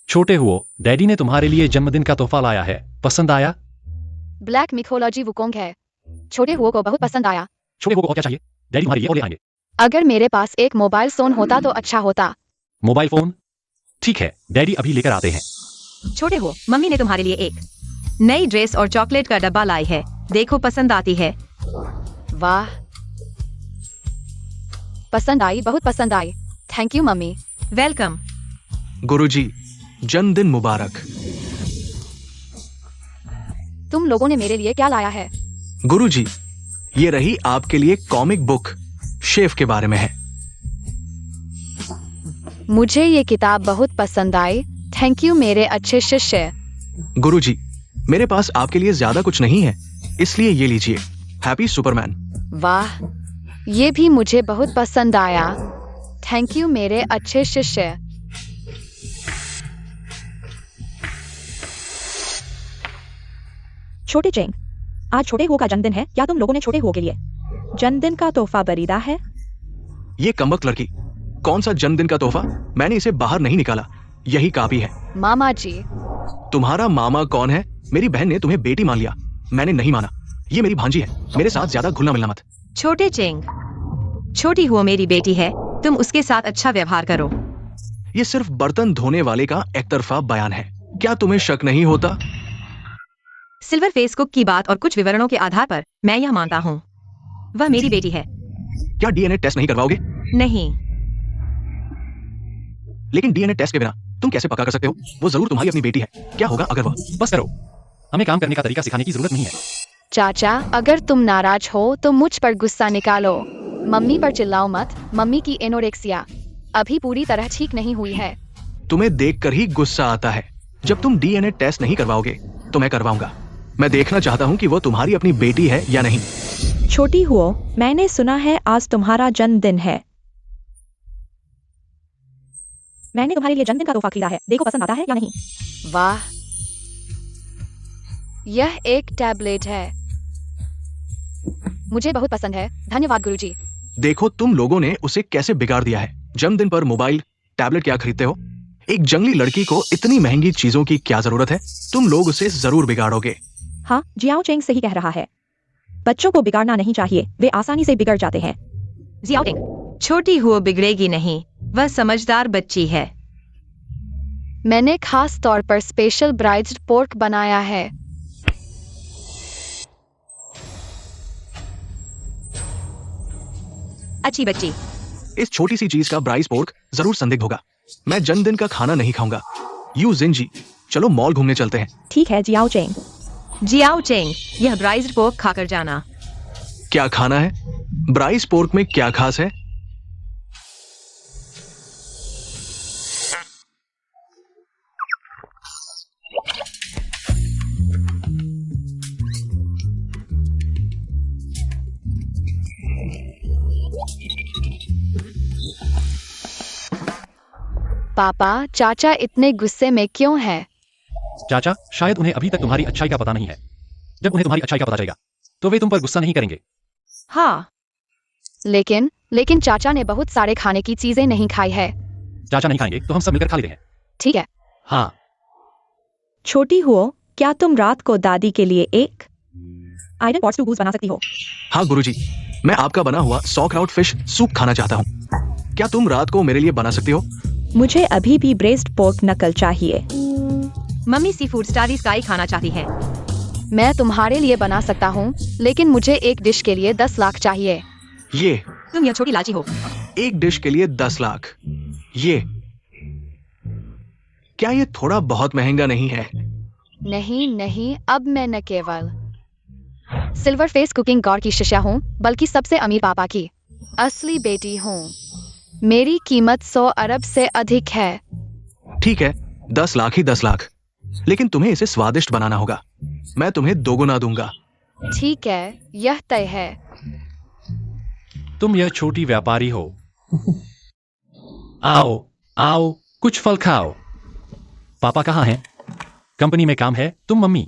छोटे हुओ, डैडी ने तुम्हारे लिए जन्मदिन का तोहफा लाया है, पसंद आया? ब्लैक मिथोलॉजी वुकोंग है। छोटे हुओ को बहुत पसंद आया। छोटे हुओ को और क्या चाहिए? डैडी तुम्हारे लिए और ले आएंगे। अगर मेरे पास एक मोबाइल फोन होता तो अच्छा होता। Mobile phone? ठीक है, डैडी अभी लेकर आते हैं। छोटे हो, मम्मी ने तुम्हारे लिए एक नई ड्रेस और चॉकलेट का डब्बा लाई है। देखो, पसंद आती है। वाह, पसंद आई, बहुत पसंद आई। Thank you mummy. Welcome. Guruji, जन्मदिन मुबारक। तुम लोगों ने मेरे लिए क्या लाया है? गुरुजी, ये रही आपके लिए कॉमिक बुक, शेफ के बारे में है। मुझे ये किताब बहुत पसंद आई। थैंक यू मेरे अच्छे शिष्य। गुरुजी, मेरे पास आपके लिए ज्यादा कुछ नहीं है, इसलिए ये लीजिए। Happy Superman. वाह, ये भी मुझे बहुत पसंद आया। थैंक यू मेरे अच्छे शिष्य। छोटे चेंग, आज छोटे हुओ का जन्मदिन है। क्या तुम लोगों ने छोटे हुओ के लिए जन्मदिन का तोहफा खरीदा है? ये कमबख्त लड़की, कौन सा जन्मदिन का तोहफा? मैंने इसे बाहर नहीं निकाला, यही काफी है। मामा जी, तुम्हारा मामा कौन है? मेरी बहन ने तुम्हें बेटी मान लिया, मैंने नहीं माना। ये मेरी भांजी है, मेरे साथ ज्यादा घुलना मिलना मत। छोटे चेंग, छोटी हुओ मेरी बेटी है, तुम उसके साथ अच्छा व्यवहार करो। ये सिर्फ बर्तन धोने वाले का एक तरफा बयान है, क्या तुम्हें शक नहीं होता? सिल्वर फेस कुक की बात और कुछ विवरणों के आधार पर मैं यह मानता हूँ, वह मेरी बेटी है। क्या डीएनए टेस्ट नहीं करवाओगे? नहीं, लेकिन डीएनए टेस्ट के बिना तुम कैसे पक्का कर सकते हो वो जरूर तुम्हारी अपनी बेटी है? क्या होगा अगर वह? बस करो, हमें काम करने का तरीका सिखाने की जरूरत नहीं है। चाचा, अगर तुम नाराज हो तो मुझ पर गुस्सा निकालो। मम्मी पर चिल्लाओ मत। मम्मी की एनोरेक्सिया अभी पूरी तरह ठीक नहीं हुई है। तुम्हें देखकर ही गुस्सा आता है। जब तुम डीएनए टेस्ट नहीं करवाओगे तो मैं करवाऊंगा। मैं देखना चाहता हूँ कि वो तुम्हारी अपनी बेटी है या नहीं। छोटी हुओ, मैंने सुना है आज तुम्हारा जन्मदिन है। मैंने तुम्हारे लिए जन्मदिन का तोहफा खरीदा है, देखो पसंद आता है या नहीं। वाह, यह एक टैबलेट है। मुझे बहुत पसंद है, धन्यवाद गुरुजी। देखो तुम लोगों ने उसे कैसे बिगाड़ दिया है। जन्मदिन पर मोबाइल टैबलेट क्या खरीदते हो? एक जंगली लड़की को इतनी महंगी चीजों की क्या जरूरत है? तुम लोग उसे जरूर बिगाड़ोगे। हाँ, जियाओ चेंग सही कह रहा है। बच्चों को बिगाड़ना नहीं चाहिए, वे आसानी से बिगड़ जाते हैं। जियाओ टिंग, छोटी हुओ बिगड़ेगी नहीं, वह समझदार बच्ची है। मैंने खास तौर पर स्पेशल ब्राइज्ड पोर्क बनाया है। अच्छी बच्ची। इस छोटी सी चीज का ब्राइस पोर्क जरूर संदिग्ध होगा। मैं जन्मदिन का खाना नहीं खाऊंगा। यू जिनजी, चलो मॉल घूमने चलते हैं। ठीक है जियाओ चेंग। जियाओ चेंग, यह ब्राइज्ड पोर्क खाकर जाना। क्या खाना है? ब्राइस पोर्क में क्या खास है? पापा, चाचा इतने गुस्से में क्यों हैं? चाचा, शायद उन्हें अभी तक तुम्हारी अच्छाई का पता नहीं है। जब उन्हें तुम्हारी अच्छाई का पता चलेगा तो वे तुम पर गुस्सा नहीं करेंगे। हाँ, लेकिन चाचा ने बहुत सारे खाने की चीजें नहीं खाई है। चाचा नहीं खाएंगे तो हम सब मिलकर खा लेते हैं। ठीक है। हाँ, छोटी हुओ, क्या तुम रात को दादी के लिए एक आयरन पॉट स्टू गूस बना सकती हो? हाँ गुरुजी, मैं आपका बना हुआ सॉक्राउट फिश सूप खाना चाहता हूँ। क्या तुम रात को मेरे लिए बना सकती हो? मुझे अभी भी ब्रेस्ट पोर्क नकल चाहिए। Mummy sea food starry sky खाना चाहती है। मैं तुम्हारे लिए बना सकता हूँ, लेकिन मुझे एक डिश के लिए 10 लाख चाहिए। ये तुम यह छोटी लालची हो। एक डिश के लिए 10 लाख? ये क्या ये थोड़ा बहुत महंगा नहीं है? नहीं, अब मैं न केवल सिल्वर फेस कुकिंग गॉड की शिष्या हूँ, बल्कि सबसे अमीर पापा की असली बेटी हूँ। मेरी कीमत 100 अरब से अधिक है। ठीक है, 10 लाख ही 10 लाख, लेकिन तुम्हें इसे स्वादिष्ट बनाना होगा। मैं तुम्हें दोगुना दूंगा। ठीक है, यह तय है। तुम यह छोटी व्यापारी हो। आओ आओ, कुछ फल खाओ। पापा कहाँ हैं? कंपनी में काम है, तुम मम्मी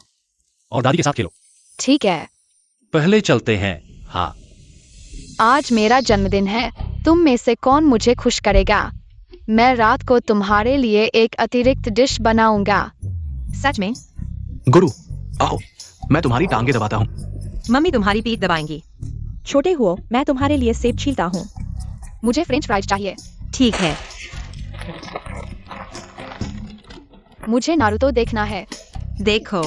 और दादी के साथ खेलो। ठीक है, पहले चलते हैं। हाँ, आज मेरा जन्मदिन है। तुम में से कौन मुझे खुश करेगा? मैं रात को तुम्हारे लिए एक अतिरिक्त डिश बनाऊंगा। सच में? गुरु, आओ, मैं तुम्हारी टांगे दबाता हूँ। मम्मी तुम्हारी पीठ दबाएंगी। छोटे हुओ, मैं तुम्हारे लिए सेब छीलता हूँ। मुझे फ्रेंच फ्राइज चाहिए। ठीक है। मुझे नारुतो देखना है। देखो।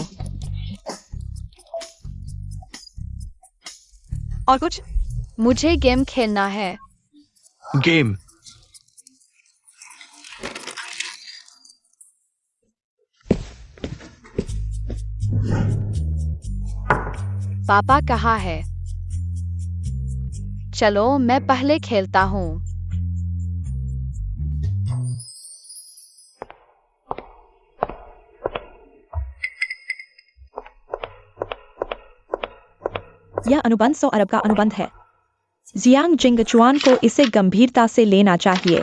और कुछ? मुझे गेम खेलना है। गेम? पापा कहाँ है? चलो मैं पहले खेलता हूँ। यह अनुबंध 100 अरब का अनुबंध है। जियांग जिंगचुआन को इसे गंभीरता से लेना चाहिए।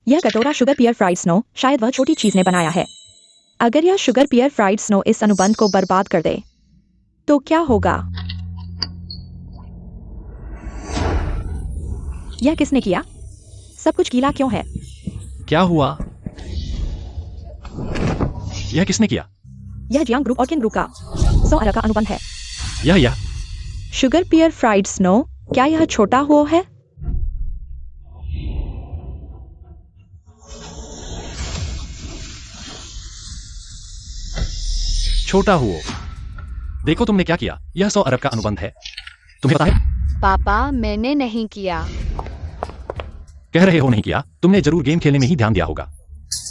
यह कटोरा शुगर पियर फ्राइड स्नो शायद वह छोटी चीज ने बनाया है। अगर यह शुगर पियर फ्राइड स्नो इस अनुबंध को बर्बाद कर दे तो क्या होगा? यह किसने किया? सब कुछ गीला क्यों है? क्या हुआ? यह किसने किया? यह जियांग ग्रुप और किन ग्रुप का 100 अरब का अनुबंध है। यह शुगर पियर फ्राइड स्नो, क्या यह छोटा हो है? छोटा हुआ। देखो तुमने क्या किया। यह 100 अरब का अनुबंध है। तुम्हें पता है? पापा, मैंने नहीं किया। कह रहे हो नहीं किया? तुमने जरूर गेम खेलने में ही ध्यान दिया होगा।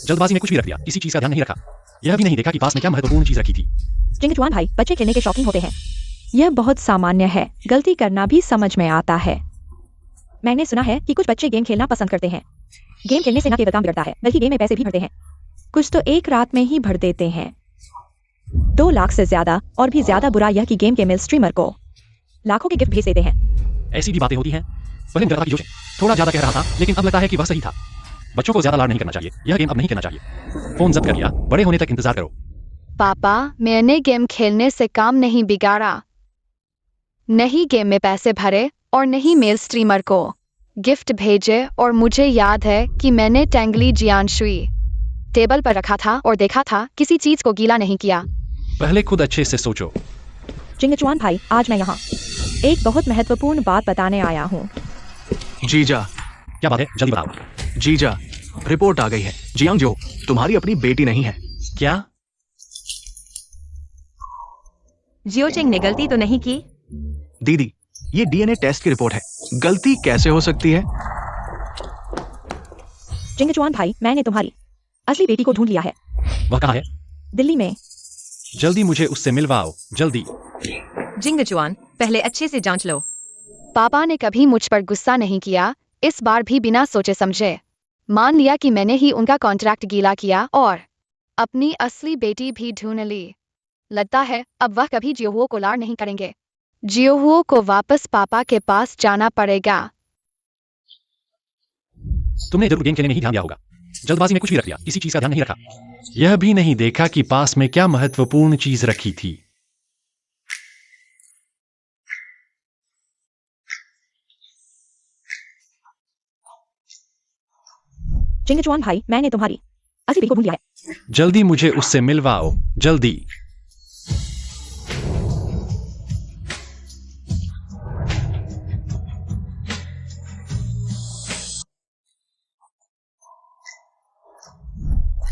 जल्दबाजी में कुछ भी रख दिया, किसी चीज का ध्यान नहीं रखा। यह भी नहीं देखा कि पास में क्या महत्वपूर्ण चीज रखी थी। जिंगचुआन भाई, बच्चे खेलने के शौकीन होते हैं। यह बहुत सामान्य है, गलती करना भी समझ में आता है। मैंने सुना है कि कुछ बच्चे गेम खेलना पसंद करते हैं। गेम खेलने से न केवल काम बिगड़ता है, बल्कि गेम में पैसे भी भरते हैं। कुछ तो एक रात में ही भर देते हैं। 2 लाख से ज्यादा और भी ज्यादा बुरा यह कि गेम के मिल स्ट्रीमर को लाखों के गिफ्ट भेज देते हैं। ऐसी भी बातें होती हैं। पहले मुझे लगा कि जोश थोड़ा ज्यादा कह रहा था, लेकिन अब लगता है कि वह सही था। बच्चों को ज्यादा लाड नहीं करना चाहिए। यह गेम अब नहीं खेलना चाहिए। फोन जब्त कर लिया, बड़े होने तक इंतजार करो। पापा, मैंने गेम खेलने से काम नहीं बिगाड़ा। नहीं गेम में पैसे भरे और नहीं मेल स्ट्रीमर को गिफ्ट भेजे। और मुझे याद है कि मैंने टेंगली जियानशुई टेबल पर रखा था और देखा था, किसी चीज को गीला नहीं किया। पहले खुद अच्छे से सोचो। चिंगचुआन भाई, आज मैं यहाँ एक बहुत महत्वपूर्ण बात बताने आया हूँ। जीजा, क्या बात है, जल्दी बताओ। जीजा, रिपोर्ट आ गई है। जियांग जो तुम्हारी अपनी बेटी नहीं है। क्या? जियोचेंग ने गलती तो नहीं की? दीदी, ये डीएनए टेस्ट की रिपोर्ट है। गलती कैसे हो सकती है? चिंगचुआन भाई, मैंने तुम्हारी असली बेटी को ढूंढ लिया है। वह कहाँ है? दिल्ली में। जल्दी मुझे उससे मिलवाओ, जल्दी। जिंगचुआन, पहले अच्छे से जांच लो। पापा ने कभी मुझ पर गुस्सा नहीं किया, इस बार भी बिना सोचे समझे मान लिया कि मैंने ही उनका कॉन्ट्रैक्ट गीला किया और अपनी असली बेटी भी ढूंढ ली। लगता है अब वह कभी जियोहुओ को लाड नहीं करेंगे। जियोहुओ को वापस पापा के पास जाना पड़ेगा। तुमने जरूर गेम खेलने नहीं ध्यान दिया होगा। जल्दबाजी में कुछ भी रख दिया, किसी चीज का ध्यान नहीं रखा। यह भी नहीं देखा कि पास में क्या महत्वपूर्ण चीज रखी थी। चिंगचुआन भाई, मैंने तुम्हारी असली बेटी को ढूंढ लिया है। जल्दी मुझे उससे मिलवाओ, जल्दी।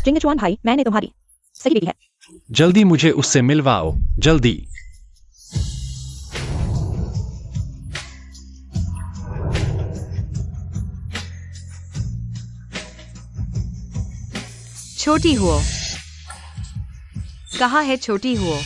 चिंगचुआन भाई, मैंने तुम्हारी सही बेटी है। जल्दी मुझे उससे मिलवाओ, जल्दी। छोटी हुओ कहाँ है? छोटी हुओ,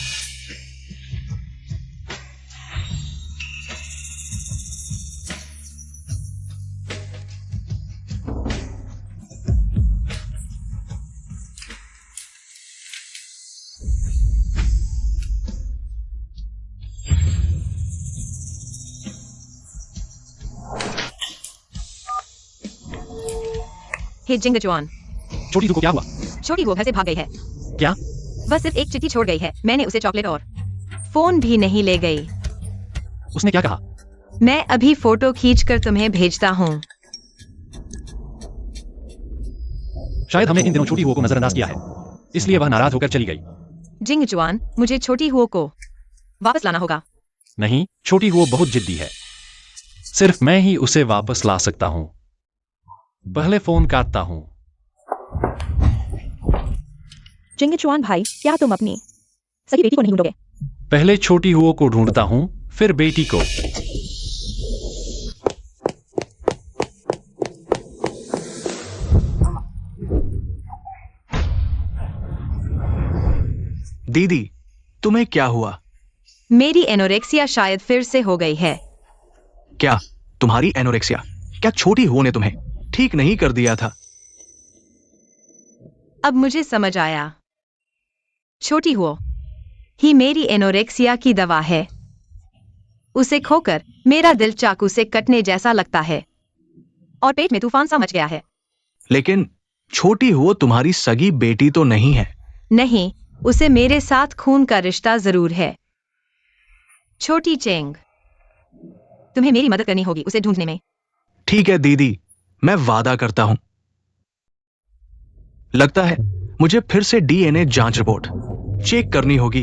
हे जिंगचुआन, छोटी तू को क्या हुआ? छोटी वो घर से भाग गई है। क्या? वह सिर्फ एक चिट्ठी छोड़ गई है। मैंने उसे चॉकलेट और फोन भी नहीं ले गई। उसने क्या कहा? मैं अभी फोटो खींचकर तुम्हें भेजता हूँ। शायद हमने इन दिनों छोटी हुओ को नजरअंदाज किया है, इसलिए वह नाराज होकर चली गई। जिंगचुआन, मुझे छोटी हुओ को वापस लाना होगा। नहीं, छोटी हुओ बहुत जिद्दी है। सिर्फ मैं ही उसे वापस ला सकता हूँ। पहले फोन काटता हूँ। चिंगचुआन भाई, क्या तुम अपनी सही बेटी को नहीं ढूंढोगे? पहले छोटी हुओ को ढूंढता हूँ, फिर बेटी को। दीदी, तुम्हें क्या हुआ? मेरी एनोरेक्सिया शायद फिर से हो गई है। क्या तुम्हारी एनोरेक्सिया? क्या छोटी हुओ ने तुम्हें ठीक नहीं कर दिया था? अब मुझे समझ आया। छोटी हुओ ही मेरी एनोरेक्सिया की दवा है। उसे खोकर मेरा दिल चाकू से कटने जैसा लगता है और पेट में तूफान सा मच गया है। लेकिन छोटी हुओ तुम्हारी सगी बेटी तो नहीं है। नहीं, उसे मेरे साथ खून का रिश्ता जरूर है। छोटी चेंग, तुम्हें मेरी मदद करनी होगी उसे ढूंढने में। ठीक है दीदी, मैं वादा करता हूं। लगता है मुझे फिर से डीएनए जांच रिपोर्ट चेक करनी होगी।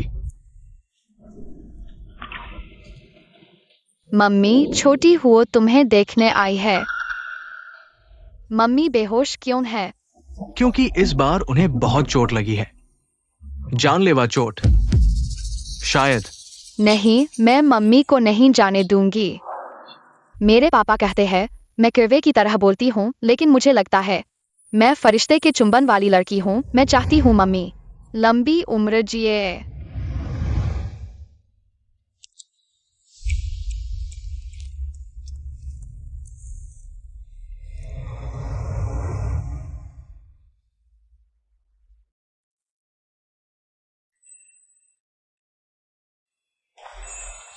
मम्मी, छोटी हुओ तुम्हें देखने आई है। मम्मी बेहोश क्यों है? क्योंकि इस बार उन्हें बहुत चोट लगी है, जानलेवा चोट। शायद। नहीं, मैं मम्मी को नहीं जाने दूंगी। मेरे पापा कहते हैं मैं किरवे की तरह बोलती हूँ, लेकिन मुझे लगता है मैं फरिश्ते के चुंबन वाली लड़की हूँ। मैं चाहती हूँ मम्मी लंबी उम्र जिए।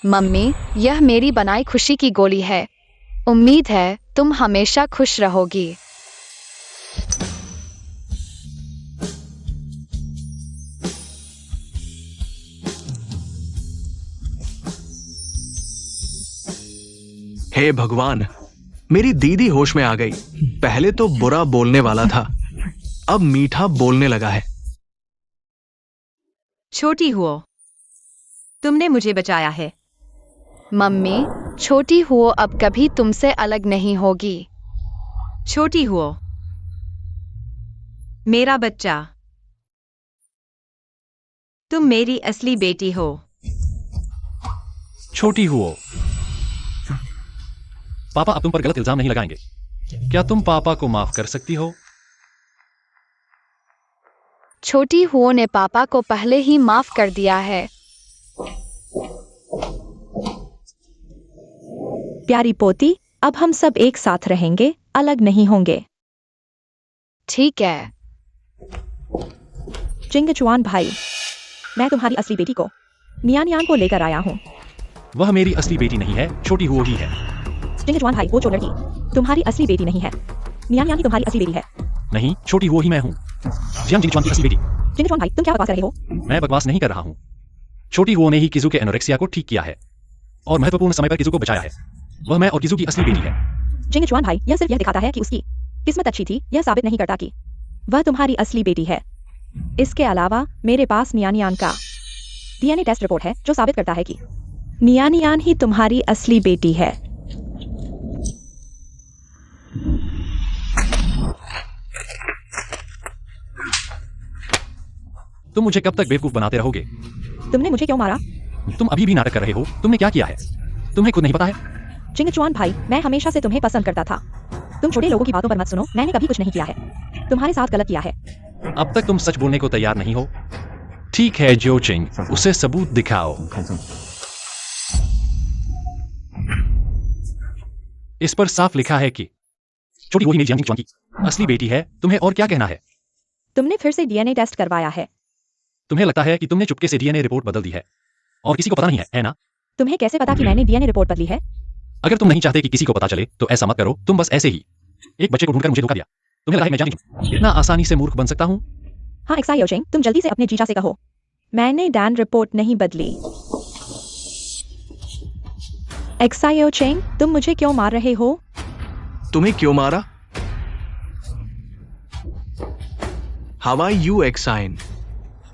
मम्मी, यह मेरी बनाई खुशी की गोली है। उम्मीद है तुम हमेशा खुश रहोगी। हे भगवान, मेरी दीदी होश में आ गई। पहले तो बुरा बोलने वाला था, अब मीठा बोलने लगा है। छोटी हुओ, तुमने मुझे बचाया है। मम्मी, छोटी हुओ अब कभी तुमसे अलग नहीं होगी। छोटी हुओ, मेरा बच्चा, तुम मेरी असली बेटी हो। छोटी हुओ, पापा अब तुम पर गलत इल्जाम नहीं लगाएंगे। क्या तुम पापा को माफ कर सकती हो? छोटी हुओ ने पापा को पहले ही माफ कर दिया है। प्यारी पोती, अब हम सब एक साथ रहेंगे, अलग नहीं होंगे। ठीक है। चिंगचुआन भाई, मैं तुम्हारी असली बेटी को नियान को लेकर आया हूँ। वह मेरी असली बेटी नहीं है, छोटी हुओ ही है। चिंगचुआन भाई, वो जो लड़की तुम्हारी असली बेटी नहीं है, नियान ही तुम्हारी असली बेटी है। नहीं, छोटी हुओ ही मैं हूँ। जियांग जिंगचुआन की असली बेटी। चिंगचुआन भाई, तुम क्या बकवास कर रहे हो? मैं बकवास नहीं कर रहा हूँ। छोटी हुओ ने ही किजू के एनोरेक्सिया को ठीक किया है और महत्वपूर्ण समय पर किजू को बचाया है। वह मैं और किजू की असली बेटी है। चिंगचुआन भाई, यह सिर्फ यह दिखाता है कि उसकी किस्मत अच्छी थी, यह साबित नहीं करता कि वह तुम्हारी असली बेटी है। इसके अलावा मेरे पास नियान का डीएनए टेस्ट रिपोर्ट है जो साबित करता है कि नियान ही तुम्हारी असली बेटी है। तुम मुझे कब तक बेवकूफ बनाते रहोगे? तुमने मुझे क्यों मारा? तुम अभी भी नाटक कर रहे हो। तुमने क्या किया है? तुम्हें खुद नहीं पता है? चिंगचुआन भाई, मैं हमेशा से तुम्हें पसंद करता था। तुम छोटे लोगों की बातों पर मत सुनो, मैंने कभी कुछ नहीं किया है। तुम्हारे साथ गलत किया है। अब तक तुम सच बोलने को तैयार नहीं हो। ठीक है जोचिंग, उसे सबूत दिखाओ। इस पर साफ लिखा है कि छोटी वही मेरी जियांग जिंगचुआन की असली बेटी है। तुम्हें और क्या कहना है? तुमने फिर से डीएनए टेस्ट करवाया है। तुम्हें लगता है कि तुमने चुपके से डीएनए रिपोर्ट बदल दी है और किसी को पता नहीं है ना? तुम्हें कैसे पता कि मैंने डीएनए रिपोर्ट बदली है? अगर तुम नहीं चाहते कि किसी को पता चले तो ऐसा मत करो। तुम बस ऐसे ही एक बच्चे को ढूंढकर मुझे धोखा दिया। तुम्हें लगा है मैं जान इतना आसानी से मूर्ख बन सकता हूँ? हाँ एक्सायो चेंग, तुम जल्दी से अपने जीजा से कहो मैंने डैन रिपोर्ट नहीं बदली। एक्सायो चेंग, तुम मुझे क्यों मार रहे हो? तुम्हें क्यों मारा? हवाई यू एक्साइन।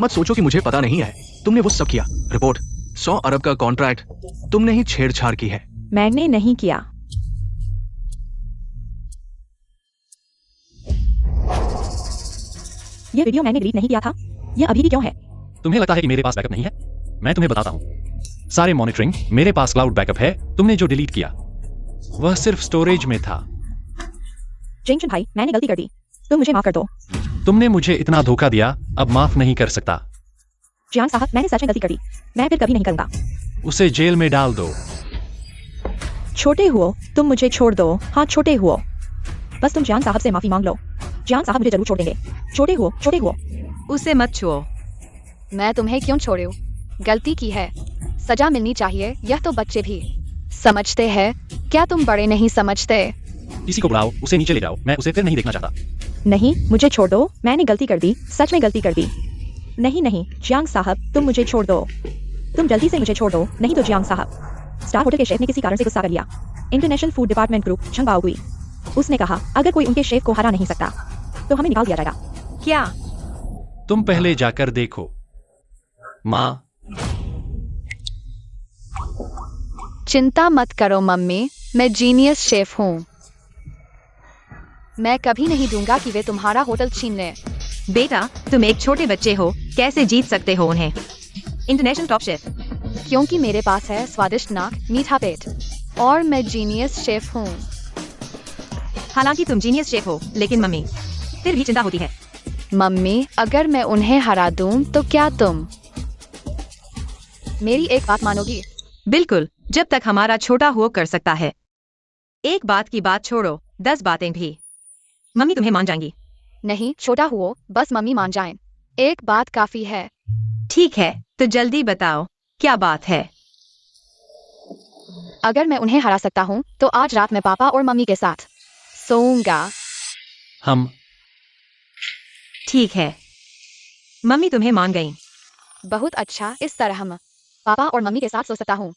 मत सोचो कि मुझे पता नहीं है। तुमने वो सब किया। रिपोर्ट, 100 अरब का कॉन्ट्रैक्ट, तुमने ही छेड़छाड़ की है। मैंने नहीं किया। यह वीडियो मैंने डिलीट नहीं किया था। यह अभी भी क्यों है? तुम्हें लगता है कि मेरे पास बैकअप नहीं है? मैं तुम्हें बताता हूँ। सारे मॉनिटरिंग मेरे पास क्लाउड बैकअप है। तुमने जो डिलीट किया वह सिर्फ स्टोरेज में था। चिंगचुन भाई, मैंने गलती कर दी, तुम मुझे माफ कर दो। तुमने मुझे इतना धोखा दिया, अब माफ नहीं कर सकता। जियांग साहब, मैंने सच में गलती कर दी, मैं फिर कभी नहीं करूंगा। उसे जेल में डाल दो। छोटे हुओ, तुम मुझे छोड़ दो। हाँ छोटे हुओ, बस तुम जियांग साहब से माफी मांग लो। जियांग साहब मुझे जरूर छोड़ देंगे। छोटे हुओ। उसे मत छुओ। मैं तुम्हें क्यों छोड़ूं? गलती की है, सजा मिलनी चाहिए। यह तो बच्चे भी समझते हैं, क्या तुम बड़े नहीं समझते? किसी को बुलाओ, उसे नीचे ले जाओ। मैं उसे फिर नहीं देखना चाहता। नहीं, मुझे छोड़ दो, मैंने गलती कर दी, सच में गलती कर दी। नहीं, जियांग साहब, तुम मुझे छोड़ दो। तुम जल्दी से मुझे छोड़ दो, नहीं तो जियांग साहब। स्टार होटल के शेफ ने किसी कारण से गुस्सा कर लिया। इंटरनेशनल फूड डिपार्टमेंट ग्रुप छंगबाओगुई। उसने कहा अगर कोई उनके शेफ को हरा नहीं सकता तो हमें निकाल दिया जाएगा। क्या? तुम पहले जाकर देखो। माँ, चिंता मत करो मम्मी, मैं जीनियस शेफ हूँ। मैं कभी नहीं दूंगा कि वे तुम्हारा होटल छीन लें। बेटा, तुम एक छोटे बच्चे हो, कैसे जीत सकते हो उन्हें? International top chef. क्योंकि मेरे पास है स्वादिष्ट नाक, मीठा पेट और मैं जीनियस शेफ हूँ। हालांकि तुम जीनियस शेफ हो, लेकिन मम्मी फिर भी चिंता होती है। मम्मी, अगर मैं उन्हें हरा दूं तो क्या तुम मेरी एक बात मानोगी? बिल्कुल, जब तक हमारा छोटा हुआ कर सकता है। एक बात की बात छोड़ो, 10 बातें भी मम्मी तुम्हें मान जाएंगी। नहीं छोटा हुआ, बस मम्मी मान जाएं। एक बात काफी है। ठीक है, तो जल्दी बताओ क्या बात है। अगर मैं उन्हें हरा सकता हूँ तो आज रात मैं पापा और मम्मी के साथ सोऊंगा। हम ठीक है, मम्मी तुम्हें मान गई। बहुत अच्छा, इस तरह हम पापा और मम्मी के साथ सो सकता हूँ।